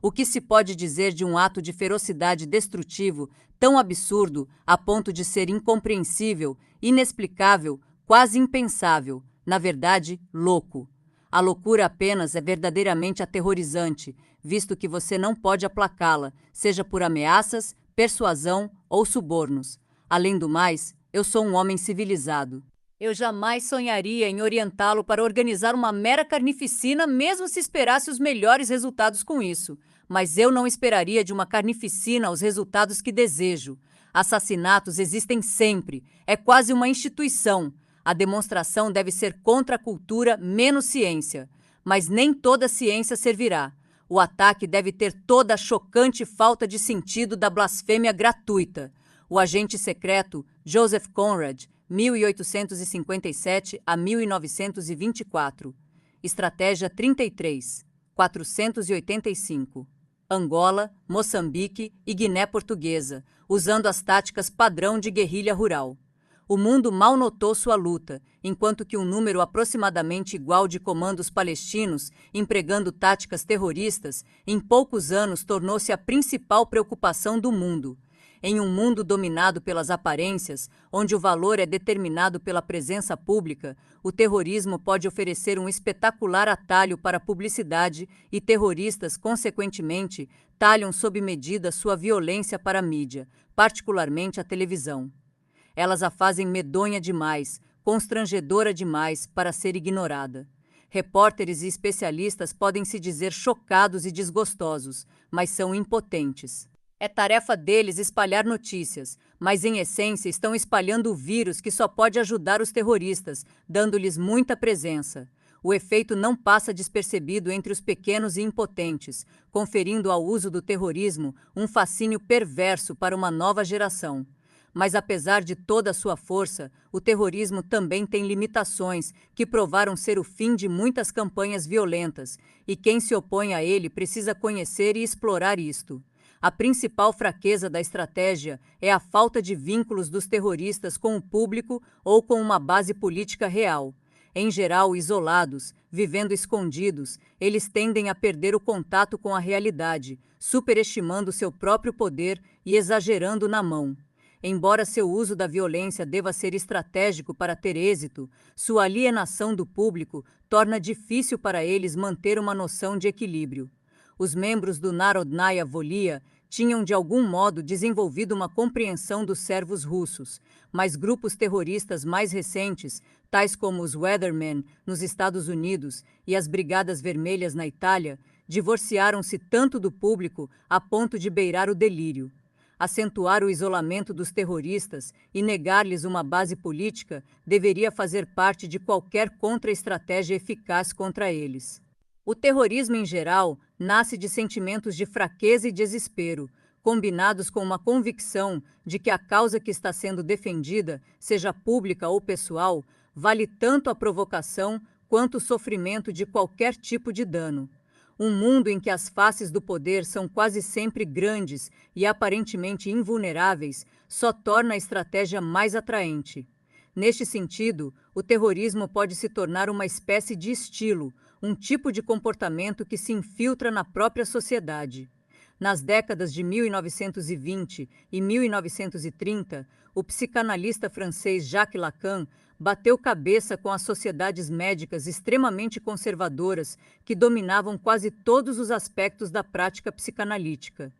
O que se pode dizer de um ato de ferocidade destrutivo tão absurdo a ponto de ser incompreensível, inexplicável, quase impensável, na verdade, louco? A loucura apenas é verdadeiramente aterrorizante, visto que você não pode aplacá-la, seja por ameaças, persuasão ou subornos. Além do mais, eu sou um homem civilizado. Eu jamais sonharia em orientá-lo para organizar uma mera carnificina, mesmo se esperasse os melhores resultados com isso. Mas eu não esperaria de uma carnificina os resultados que desejo. Assassinatos existem sempre. É quase uma instituição. A demonstração deve ser contra a cultura, menos ciência. Mas nem toda ciência servirá. O ataque deve ter toda a chocante falta de sentido da blasfêmia gratuita. O agente secreto Joseph Conrad, 1857 a 1924. Estratégia 33, 485. Angola, Moçambique e Guiné Portuguesa, usando as táticas padrão de guerrilha rural. O mundo mal notou sua luta, enquanto que um número aproximadamente igual de comandos palestinos, empregando táticas terroristas, em poucos anos tornou-se a principal preocupação do mundo. Em um mundo dominado pelas aparências, onde o valor é determinado pela presença pública, o terrorismo pode oferecer um espetacular atalho para a publicidade e terroristas, consequentemente, talham sob medida sua violência para a mídia, particularmente a televisão. Elas a fazem medonha demais, constrangedora demais para ser ignorada. Repórteres e especialistas podem se dizer chocados e desgostosos, mas são impotentes. É tarefa deles espalhar notícias, mas em essência estão espalhando o vírus que só pode ajudar os terroristas, dando-lhes muita presença. O efeito não passa despercebido entre os pequenos e impotentes, conferindo ao uso do terrorismo um fascínio perverso para uma nova geração. Mas apesar de toda a sua força, o terrorismo também tem limitações que provaram ser o fim de muitas campanhas violentas, e quem se opõe a ele precisa conhecer e explorar isto. A principal fraqueza da estratégia é a falta de vínculos dos terroristas com o público ou com uma base política real. Em geral, isolados, vivendo escondidos, eles tendem a perder o contato com a realidade, superestimando seu próprio poder e exagerando na mão. Embora seu uso da violência deva ser estratégico para ter êxito, sua alienação do público torna difícil para eles manter uma noção de equilíbrio. Os membros do Narodnaya Volia tinham de algum modo desenvolvido uma compreensão dos servos russos, mas grupos terroristas mais recentes, tais como os Weathermen nos Estados Unidos e as Brigadas Vermelhas na Itália, divorciaram-se tanto do público a ponto de beirar o delírio. Acentuar o isolamento dos terroristas e negar-lhes uma base política deveria fazer parte de qualquer contra-estratégia eficaz contra eles. O terrorismo em geral nasce de sentimentos de fraqueza e desespero, combinados com uma convicção de que a causa que está sendo defendida, seja pública ou pessoal, vale tanto a provocação quanto o sofrimento de qualquer tipo de dano. Um mundo em que as faces do poder são quase sempre grandes e aparentemente invulneráveis só torna a estratégia mais atraente. Neste sentido, o terrorismo pode se tornar uma espécie de estilo, um tipo de comportamento que se infiltra na própria sociedade. Nas décadas de 1920 e 1930, o psicanalista francês Jacques Lacan bateu cabeça com as sociedades médicas extremamente conservadoras que dominavam quase todos os aspectos da prática psicanalítica.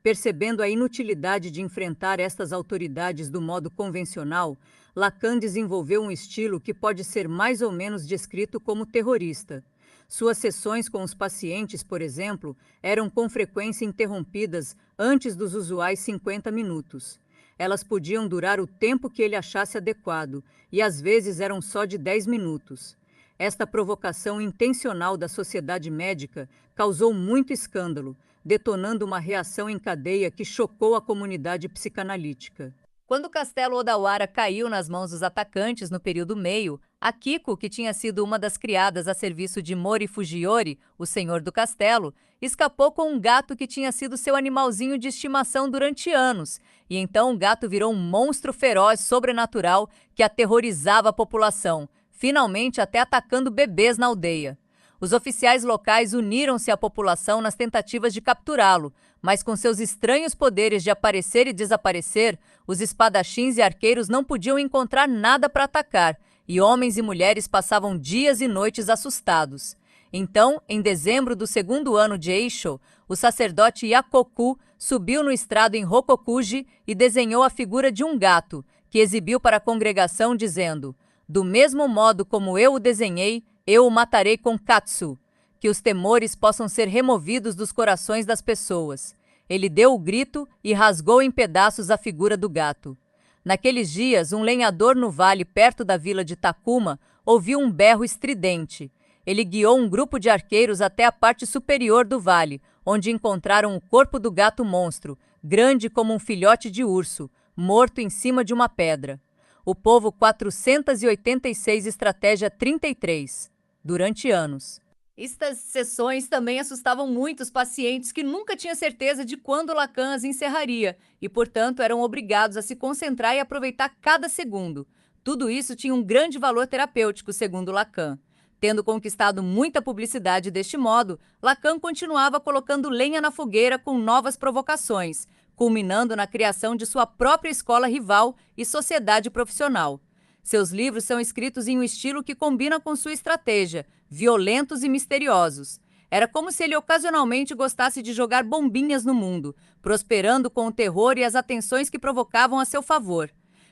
Percebendo a inutilidade de enfrentar estas autoridades do modo convencional, Lacan desenvolveu um estilo que pode ser mais ou menos descrito como terrorista. Suas sessões com os pacientes, por exemplo, eram com frequência interrompidas antes dos usuais 50 minutos. Elas podiam durar o tempo que ele achasse adequado, e às vezes eram só de 10 minutos. Esta provocação intencional da sociedade médica causou muito escândalo, detonando uma reação em cadeia que chocou a comunidade psicanalítica. Quando o castelo Odawara caiu nas mãos dos atacantes no período Meio, Akiko, que tinha sido uma das criadas a serviço de Mori Fujiori, o senhor do castelo, escapou com um gato que tinha sido seu animalzinho de estimação durante anos, e então o gato virou um monstro feroz sobrenatural que aterrorizava a população, finalmente até atacando bebês na aldeia. Os oficiais locais uniram-se à população nas tentativas de capturá-lo, mas com seus estranhos poderes de aparecer e desaparecer, os espadachins e arqueiros não podiam encontrar nada para atacar, e homens e mulheres passavam dias e noites assustados. Então, em dezembro do segundo ano de Eisho, o sacerdote Yakoku subiu no estrado em Hokokuji e desenhou a figura de um gato, que exibiu para a congregação dizendo: "Do mesmo modo como eu o desenhei, eu o matarei com Katsu, que os temores possam ser removidos dos corações das pessoas." Ele deu o grito e rasgou em pedaços a figura do gato. Naqueles dias, um lenhador no vale perto da vila de Takuma ouviu um berro estridente. Ele guiou um grupo de arqueiros até a parte superior do vale, onde encontraram o corpo do gato monstro, grande como um filhote de urso, morto em cima de uma pedra. O povo 486 Estratégia 33, durante anos. Estas sessões também assustavam muitos pacientes que nunca tinham certeza de quando Lacan as encerraria e, portanto, eram obrigados a se concentrar e aproveitar cada segundo. Tudo isso tinha um grande valor terapêutico, segundo Lacan. Tendo conquistado muita publicidade deste modo, Lacan continuava colocando lenha na fogueira com novas provocações, culminando na criação de sua própria escola rival e sociedade profissional. Seus livros são escritos em um estilo que combina com sua estratégia, violentos e misteriosos. Era como se ele ocasionalmente gostasse de jogar bombinhas no mundo, prosperando com o terror e as atenções que provocavam a seu favor.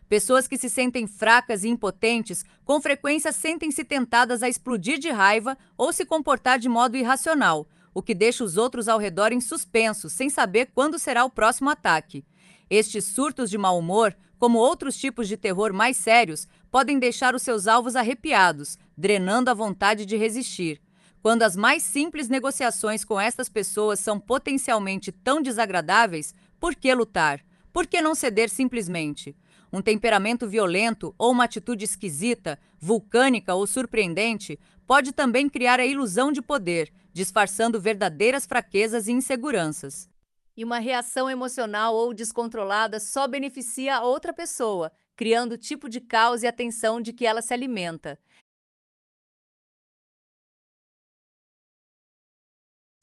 Pessoas que se sentem fracas e impotentes, com frequência sentem-se tentadas a explodir de raiva ou se comportar de modo irracional, o que deixa os outros ao redor em suspenso, sem saber quando será o próximo ataque. Estes surtos de mau humor, como outros tipos de terror mais sérios, podem deixar os seus alvos arrepiados, drenando a vontade de resistir. Quando as mais simples negociações com estas pessoas são potencialmente tão desagradáveis, por que lutar? Por que não ceder simplesmente? Um temperamento violento ou uma atitude esquisita, vulcânica ou surpreendente pode também criar a ilusão de poder, disfarçando verdadeiras fraquezas e inseguranças. E uma reação emocional ou descontrolada só beneficia a outra pessoa, criando o tipo de caos e a tensão de que ela se alimenta.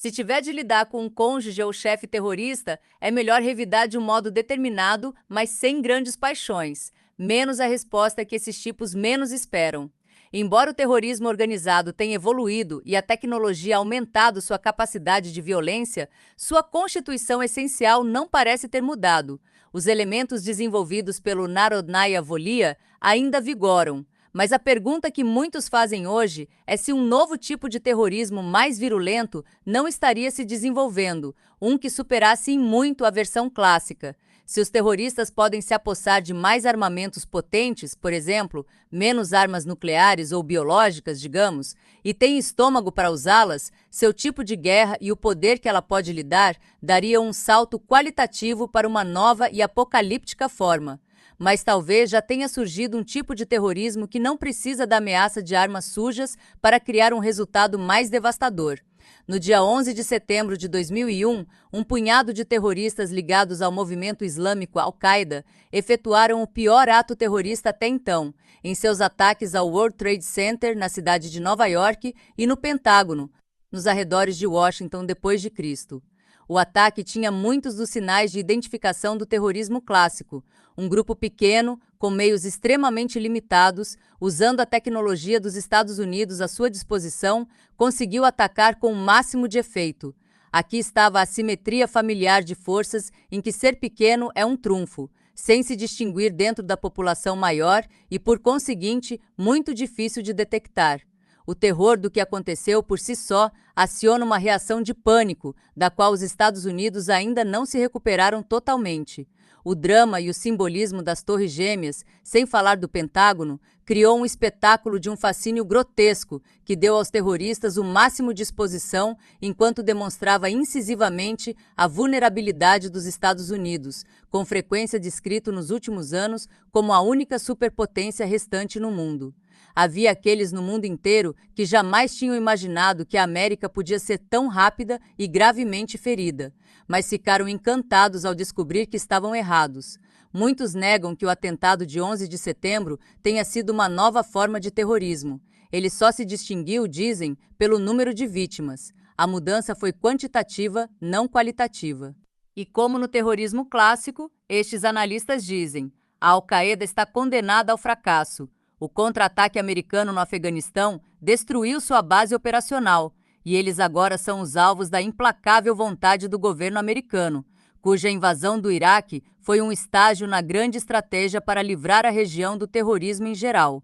Se tiver de lidar com um cônjuge ou chefe terrorista, é melhor revidar de um modo determinado, mas sem grandes paixões. Menos a resposta que esses tipos menos esperam. Embora o terrorismo organizado tenha evoluído e a tecnologia aumentado sua capacidade de violência, sua constituição essencial não parece ter mudado. Os elementos desenvolvidos pelo Narodnaya Volia ainda vigoram. Mas a pergunta que muitos fazem hoje é se um novo tipo de terrorismo mais virulento não estaria se desenvolvendo, um que superasse em muito a versão clássica. Se os terroristas podem se apossar de mais armamentos potentes, por exemplo, menos armas nucleares ou biológicas, digamos, e têm estômago para usá-las, seu tipo de guerra e o poder que ela pode lhe dar dariam um salto qualitativo para uma nova e apocalíptica forma. Mas talvez já tenha surgido um tipo de terrorismo que não precisa da ameaça de armas sujas para criar um resultado mais devastador. No dia 11 de setembro de 2001, um punhado de terroristas ligados ao movimento islâmico Al-Qaeda efetuaram o pior ato terrorista até então, em seus ataques ao World Trade Center, na cidade de Nova York, e no Pentágono, nos arredores de Washington depois de Cristo. O ataque tinha muitos dos sinais de identificação do terrorismo clássico. Um grupo pequeno, com meios extremamente limitados, usando a tecnologia dos Estados Unidos à sua disposição, conseguiu atacar com o máximo de efeito. Aqui estava a assimetria familiar de forças em que ser pequeno é um trunfo, sem se distinguir dentro da população maior e, por conseguinte, muito difícil de detectar. O terror do que aconteceu por si só aciona uma reação de pânico, da qual os Estados Unidos ainda não se recuperaram totalmente. O drama e o simbolismo das Torres Gêmeas, sem falar do Pentágono, criou um espetáculo de um fascínio grotesco que deu aos terroristas o máximo de exposição enquanto demonstrava incisivamente a vulnerabilidade dos Estados Unidos, com frequência descrito nos últimos anos como a única superpotência restante no mundo. Havia aqueles no mundo inteiro que jamais tinham imaginado que a América podia ser tão rápida e gravemente ferida, mas ficaram encantados ao descobrir que estavam errados. Muitos negam que o atentado de 11 de setembro tenha sido uma nova forma de terrorismo. Ele só se distinguiu, dizem, pelo número de vítimas. A mudança foi quantitativa, não qualitativa. E como no terrorismo clássico, estes analistas dizem: a Al-Qaeda está condenada ao fracasso. O contra-ataque americano no Afeganistão destruiu sua base operacional, e eles agora são os alvos da implacável vontade do governo americano, cuja invasão do Iraque foi um estágio na grande estratégia para livrar a região do terrorismo em geral.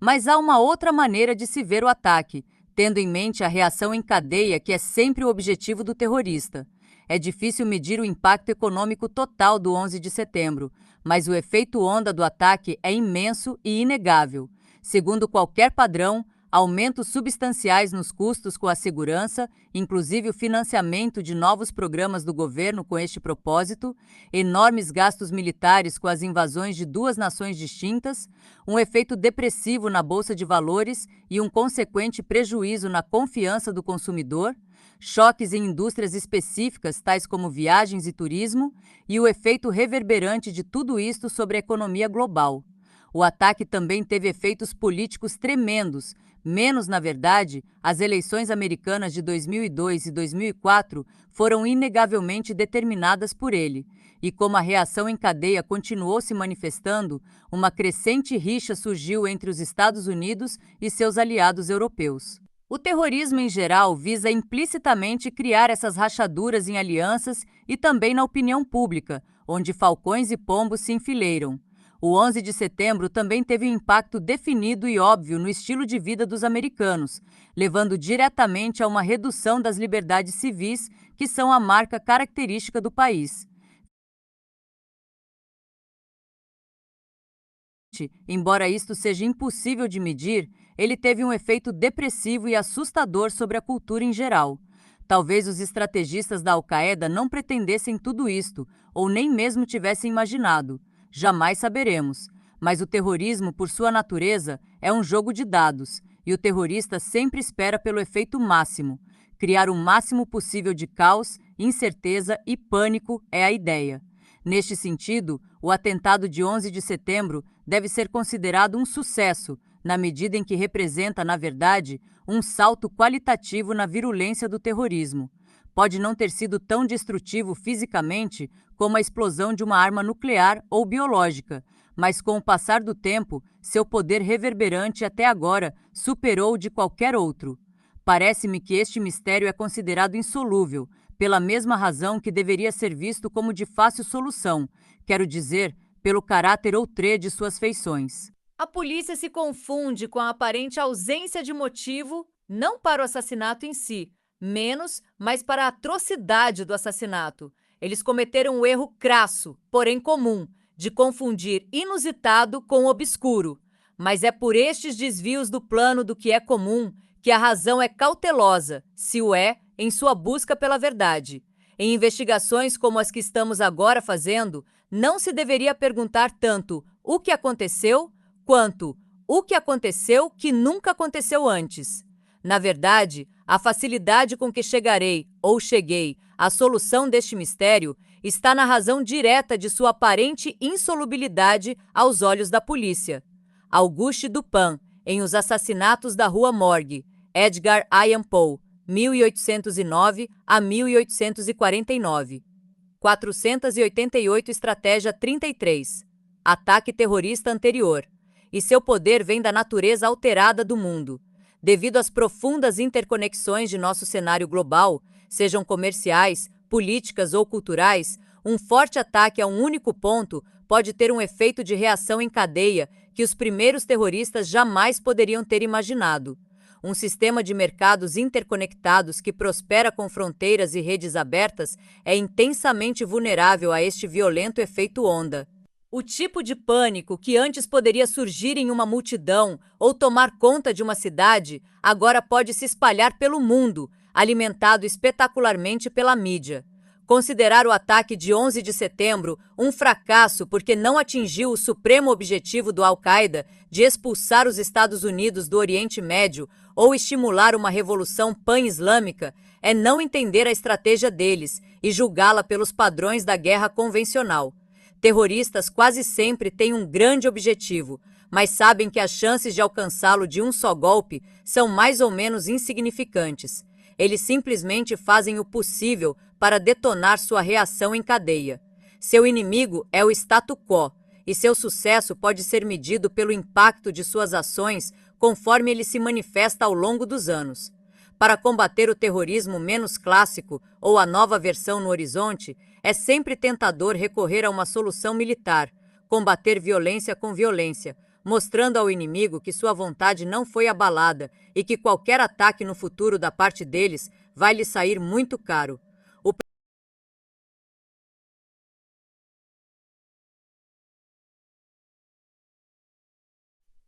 Mas há uma outra maneira de se ver o ataque, tendo em mente a reação em cadeia que é sempre o objetivo do terrorista. É difícil medir o impacto econômico total do 11 de setembro, mas o efeito onda do ataque é imenso e inegável. Segundo qualquer padrão, aumentos substanciais nos custos com a segurança, inclusive o financiamento de novos programas do governo com este propósito, enormes gastos militares com as invasões de duas nações distintas, um efeito depressivo na bolsa de valores e um consequente prejuízo na confiança do consumidor, choques em indústrias específicas, tais como viagens e turismo, e o efeito reverberante de tudo isto sobre a economia global. O ataque também teve efeitos políticos tremendos. Menos, na verdade, as eleições americanas de 2002 e 2004 foram inegavelmente determinadas por ele. E como a reação em cadeia continuou se manifestando, uma crescente rixa surgiu entre os Estados Unidos e seus aliados europeus. O terrorismo em geral visa implicitamente criar essas rachaduras em alianças e também na opinião pública, onde falcões e pombos se enfileiram. O 11 de setembro também teve um impacto definido e óbvio no estilo de vida dos americanos, levando diretamente a uma redução das liberdades civis, que são a marca característica do país. Embora isto seja impossível de medir, ele teve um efeito depressivo e assustador sobre a cultura em geral. Talvez os estrategistas da Al-Qaeda não pretendessem tudo isto, ou nem mesmo tivessem imaginado. Jamais saberemos, mas o terrorismo, por sua natureza, é um jogo de dados, e o terrorista sempre espera pelo efeito máximo. Criar o máximo possível de caos, incerteza e pânico é a ideia. Neste sentido, o atentado de 11 de setembro deve ser considerado um sucesso, na medida em que representa, na verdade, um salto qualitativo na virulência do terrorismo. Pode não ter sido tão destrutivo fisicamente como a explosão de uma arma nuclear ou biológica, mas com o passar do tempo, seu poder reverberante até agora superou o de qualquer outro. Parece-me que este mistério é considerado insolúvel, pela mesma razão que deveria ser visto como de fácil solução, quero dizer, pelo caráter outré de suas feições. A polícia se confunde com a aparente ausência de motivo, não para o assassinato em si, menos, mas para a atrocidade do assassinato. Eles cometeram um erro crasso, porém comum, de confundir inusitado com obscuro. Mas é por estes desvios do plano do que é comum que a razão é cautelosa, se o é, em sua busca pela verdade. Em investigações como as que estamos agora fazendo, não se deveria perguntar tanto o que aconteceu, quanto o que aconteceu que nunca aconteceu antes. Na verdade, a facilidade com que chegarei, ou cheguei, à solução deste mistério está na razão direta de sua aparente insolubilidade aos olhos da polícia. Auguste Dupin, em Os Assassinatos da Rua Morgue, Edgar Allan Poe, 1809 a 1849. 488 Estratégia 33. Ataque terrorista anterior. E seu poder vem da natureza alterada do mundo. Devido às profundas interconexões de nosso cenário global, sejam comerciais, políticas ou culturais, um forte ataque a um único ponto pode ter um efeito de reação em cadeia que os primeiros terroristas jamais poderiam ter imaginado. Um sistema de mercados interconectados que prospera com fronteiras e redes abertas é intensamente vulnerável a este violento efeito onda. O tipo de pânico que antes poderia surgir em uma multidão ou tomar conta de uma cidade, agora pode se espalhar pelo mundo, alimentado espetacularmente pela mídia. Considerar o ataque de 11 de setembro um fracasso porque não atingiu o supremo objetivo do Al-Qaeda de expulsar os Estados Unidos do Oriente Médio ou estimular uma revolução pan-islâmica é não entender a estratégia deles e julgá-la pelos padrões da guerra convencional. Terroristas quase sempre têm um grande objetivo, mas sabem que as chances de alcançá-lo de um só golpe são mais ou menos insignificantes. Eles simplesmente fazem o possível para detonar sua reação em cadeia. Seu inimigo é o status quo, e seu sucesso pode ser medido pelo impacto de suas ações conforme ele se manifesta ao longo dos anos. Para combater o terrorismo menos clássico ou a nova versão no horizonte, é sempre tentador recorrer a uma solução militar, combater violência com violência, mostrando ao inimigo que sua vontade não foi abalada e que qualquer ataque no futuro da parte deles vai lhe sair muito caro.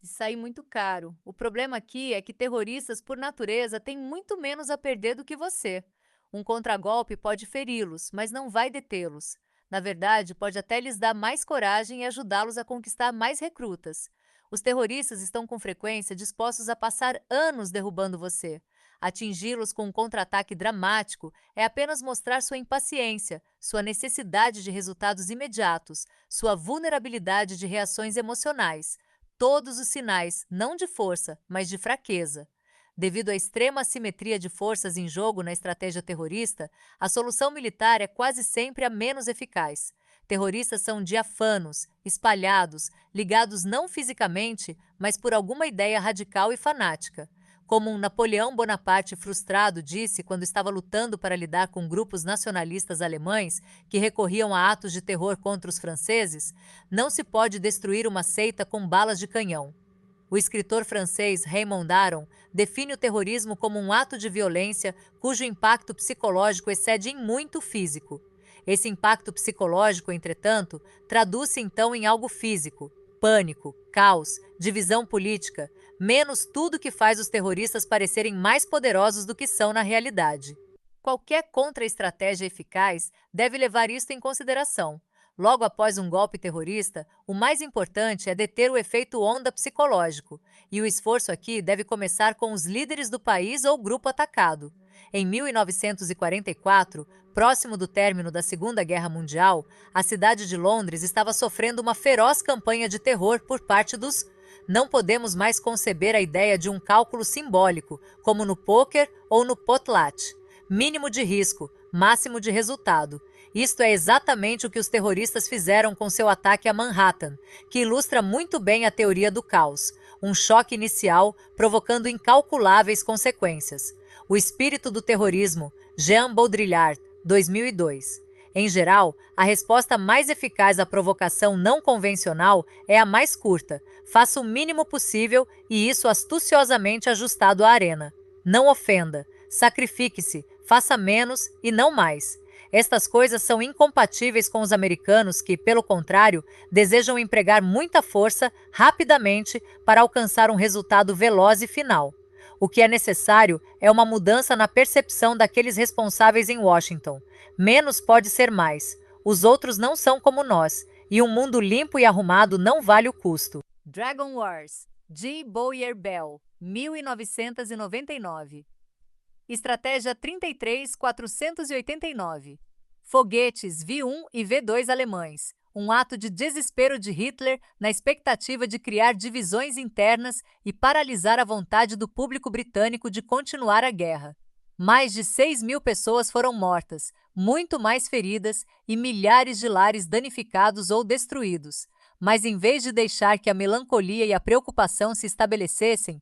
De sair muito caro. O problema aqui é que terroristas, por natureza, têm muito menos a perder do que você. Um contragolpe pode feri-los, mas não vai detê-los. Na verdade, pode até lhes dar mais coragem e ajudá-los a conquistar mais recrutas. Os terroristas estão com frequência dispostos a passar anos derrubando você. Atingi-los com um contra-ataque dramático é apenas mostrar sua impaciência, sua necessidade de resultados imediatos, sua vulnerabilidade de reações emocionais. Todos os sinais, não de força, mas de fraqueza. Devido à extrema assimetria de forças em jogo na estratégia terrorista, a solução militar é quase sempre a menos eficaz. Terroristas são diafanos, espalhados, ligados não fisicamente, mas por alguma ideia radical e fanática. Como um Napoleão Bonaparte frustrado disse quando estava lutando para lidar com grupos nacionalistas alemães que recorriam a atos de terror contra os franceses, não se pode destruir uma seita com balas de canhão. O escritor francês Raymond Aron define o terrorismo como um ato de violência cujo impacto psicológico excede em muito o físico. Esse impacto psicológico, entretanto, traduz-se então em algo físico: pânico, caos, divisão política, menos tudo que faz os terroristas parecerem mais poderosos do que são na realidade. Qualquer contra-estratégia eficaz deve levar isto em consideração. Logo após um golpe terrorista, o mais importante é deter o efeito onda psicológico, e o esforço aqui deve começar com os líderes do país ou grupo atacado. Em 1944, próximo do término da Segunda Guerra Mundial, a cidade de Londres estava sofrendo uma feroz campanha de terror por parte dos... Não podemos mais conceber a ideia de um cálculo simbólico, como no pôquer ou no potlatch. Mínimo de risco, máximo de resultado. Isto é exatamente o que os terroristas fizeram com seu ataque a Manhattan, que ilustra muito bem a teoria do caos. Um choque inicial provocando incalculáveis consequências. O espírito do terrorismo, Jean Baudrillard, 2002. Em geral, a resposta mais eficaz à provocação não convencional é a mais curta. Faça o mínimo possível e isso astuciosamente ajustado à arena. Não ofenda, sacrifique-se, faça menos e não mais. Estas coisas são incompatíveis com os americanos que, pelo contrário, desejam empregar muita força rapidamente para alcançar um resultado veloz e final. O que é necessário é uma mudança na percepção daqueles responsáveis em Washington. Menos pode ser mais. Os outros não são como nós, e um mundo limpo e arrumado não vale o custo. Dragon Wars, G. Boyer Bell, 1999. Estratégia 33-489. Foguetes V-1 e V-2 alemães. Um ato de desespero de Hitler na expectativa de criar divisões internas e paralisar a vontade do público britânico de continuar a guerra. Mais de 6.000 pessoas foram mortas, muito mais feridas e milhares de lares danificados ou destruídos. Mas em vez de deixar que a melancolia e a preocupação se estabelecessem,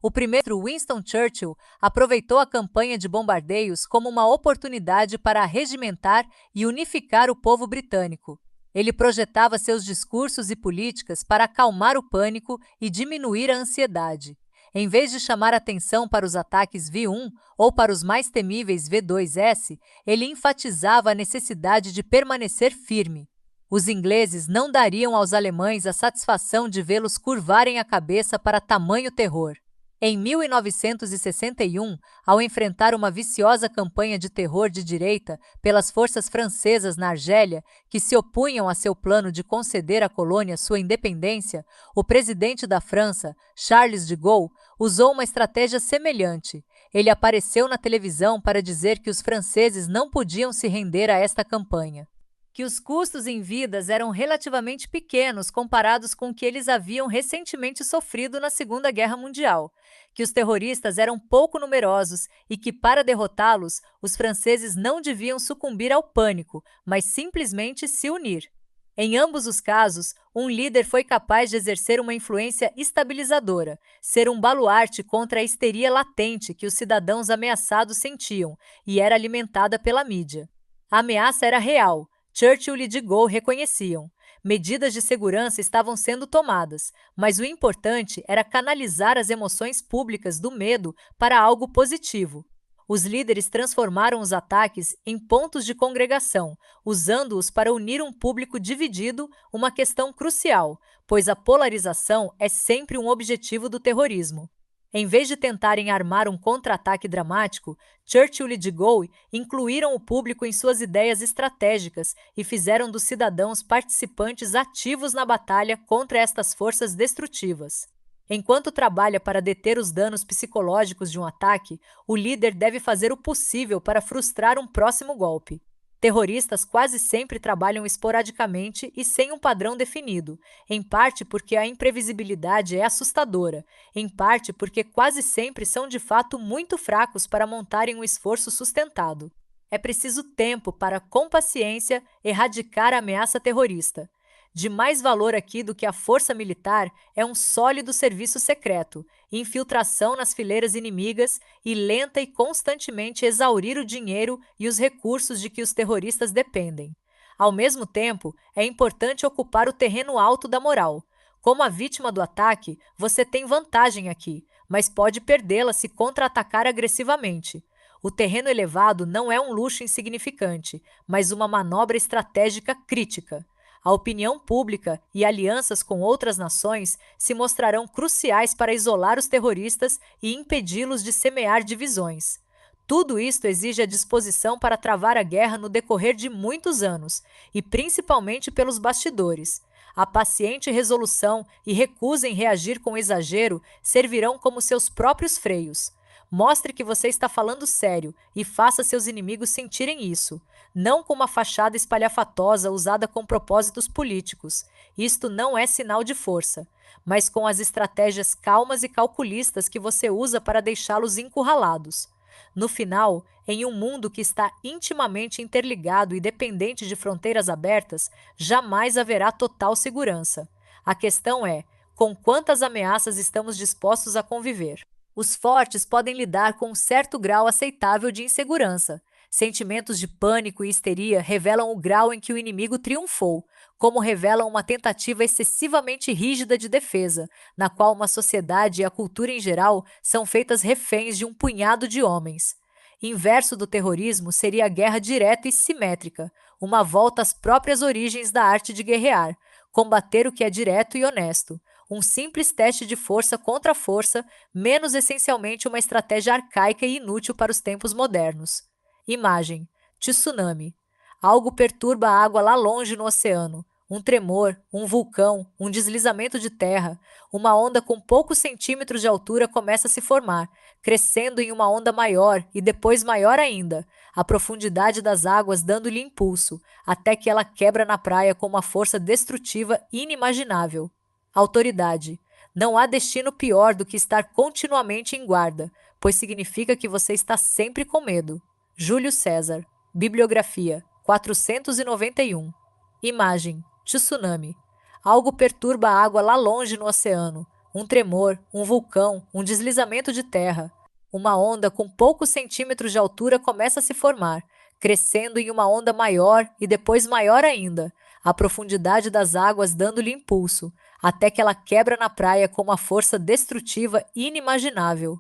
o primeiro Winston Churchill aproveitou a campanha de bombardeios como uma oportunidade para arregimentar e unificar o povo britânico. Ele projetava seus discursos e políticas para acalmar o pânico e diminuir a ansiedade. Em vez de chamar atenção para os ataques V-1 ou para os mais temíveis V-2S, ele enfatizava a necessidade de permanecer firme. Os ingleses não dariam aos alemães a satisfação de vê-los curvarem a cabeça para tamanho terror. Em 1961, ao enfrentar uma viciosa campanha de terror de direita pelas forças francesas na Argélia, que se opunham a seu plano de conceder à colônia sua independência, o presidente da França, Charles de Gaulle, usou uma estratégia semelhante. Ele apareceu na televisão para dizer que os franceses não podiam se render a esta campanha. que os custos em vidas eram relativamente pequenos comparados com o que eles haviam recentemente sofrido na Segunda Guerra Mundial, que os terroristas eram pouco numerosos e que, para derrotá-los, os franceses não deviam sucumbir ao pânico, mas simplesmente se unir. Em ambos os casos, um líder foi capaz de exercer uma influência estabilizadora, ser um baluarte contra a histeria latente que os cidadãos ameaçados sentiam e era alimentada pela mídia. A ameaça era real. Churchill e de Gaulle reconheciam. Medidas de segurança estavam sendo tomadas, mas o importante era canalizar as emoções públicas do medo para algo positivo. Os líderes transformaram os ataques em pontos de congregação, usando-os para unir um público dividido, uma questão crucial, pois a polarização é sempre um objetivo do terrorismo. Em vez de tentarem armar um contra-ataque dramático, Churchill e de Gaulle incluíram o público em suas ideias estratégicas e fizeram dos cidadãos participantes ativos na batalha contra estas forças destrutivas. Enquanto trabalha para deter os danos psicológicos de um ataque, o líder deve fazer o possível para frustrar um próximo golpe. Terroristas quase sempre trabalham esporadicamente e sem um padrão definido, em parte porque a imprevisibilidade é assustadora, em parte porque quase sempre são de fato muito fracos para montarem um esforço sustentado. É preciso tempo para, com paciência, erradicar a ameaça terrorista. De mais valor aqui do que a força militar é um sólido serviço secreto, infiltração nas fileiras inimigas e lenta e constantemente exaurir o dinheiro e os recursos de que os terroristas dependem. Ao mesmo tempo, é importante ocupar o terreno alto da moral. Como a vítima do ataque, você tem vantagem aqui, mas pode perdê-la se contra-atacar agressivamente. O terreno elevado não é um luxo insignificante, mas uma manobra estratégica crítica. A opinião pública e alianças com outras nações se mostrarão cruciais para isolar os terroristas e impedi-los de semear divisões. Tudo isto exige a disposição para travar a guerra no decorrer de muitos anos, e principalmente pelos bastidores. A paciente resolução e recusa em reagir com exagero servirão como seus próprios freios. Mostre que você está falando sério e faça seus inimigos sentirem isso, não com uma fachada espalhafatosa usada com propósitos políticos. Isto não é sinal de força, mas com as estratégias calmas e calculistas que você usa para deixá-los encurralados. No final, em um mundo que está intimamente interligado e dependente de fronteiras abertas, jamais haverá total segurança. A questão é, com quantas ameaças estamos dispostos a conviver? Os fortes podem lidar com um certo grau aceitável de insegurança. Sentimentos de pânico e histeria revelam o grau em que o inimigo triunfou, como revelam uma tentativa excessivamente rígida de defesa, na qual uma sociedade e a cultura em geral são feitas reféns de um punhado de homens. Inverso do terrorismo seria a guerra direta e simétrica, uma volta às próprias origens da arte de guerrear, combater o que é direto e honesto. Um simples teste de força contra força, menos essencialmente uma estratégia arcaica e inútil para os tempos modernos. Imagem: tsunami. Algo perturba a água lá longe no oceano. Um tremor, um vulcão, um deslizamento de terra. Uma onda com poucos centímetros de altura começa a se formar, crescendo em uma onda maior e depois maior ainda, a profundidade das águas dando-lhe impulso, até que ela quebra na praia com uma força destrutiva inimaginável. Autoridade. Não há destino pior do que estar continuamente em guarda, pois significa que você está sempre com medo. Júlio César. Bibliografia. 491. Imagem: tsunami. Algo perturba a água lá longe no oceano. Um tremor, um vulcão, um deslizamento de terra. Uma onda com poucos centímetros de altura começa a se formar, crescendo em uma onda maior e depois maior ainda, a profundidade das águas dando-lhe impulso, até que ela quebra na praia com uma força destrutiva inimaginável.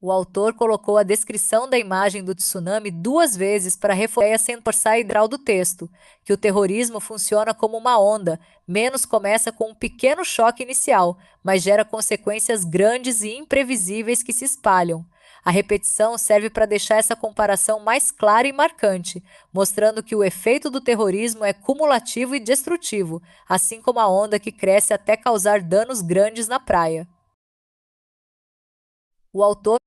O autor colocou a descrição da imagem do tsunami 2 vezes para reforçar a força hidral do texto, que o terrorismo funciona como uma onda, menos começa com um pequeno choque inicial, mas gera consequências grandes e imprevisíveis que se espalham. A repetição serve para deixar essa comparação mais clara e marcante, mostrando que o efeito do terrorismo é cumulativo e destrutivo, assim como a onda que cresce até causar danos grandes na praia. O autor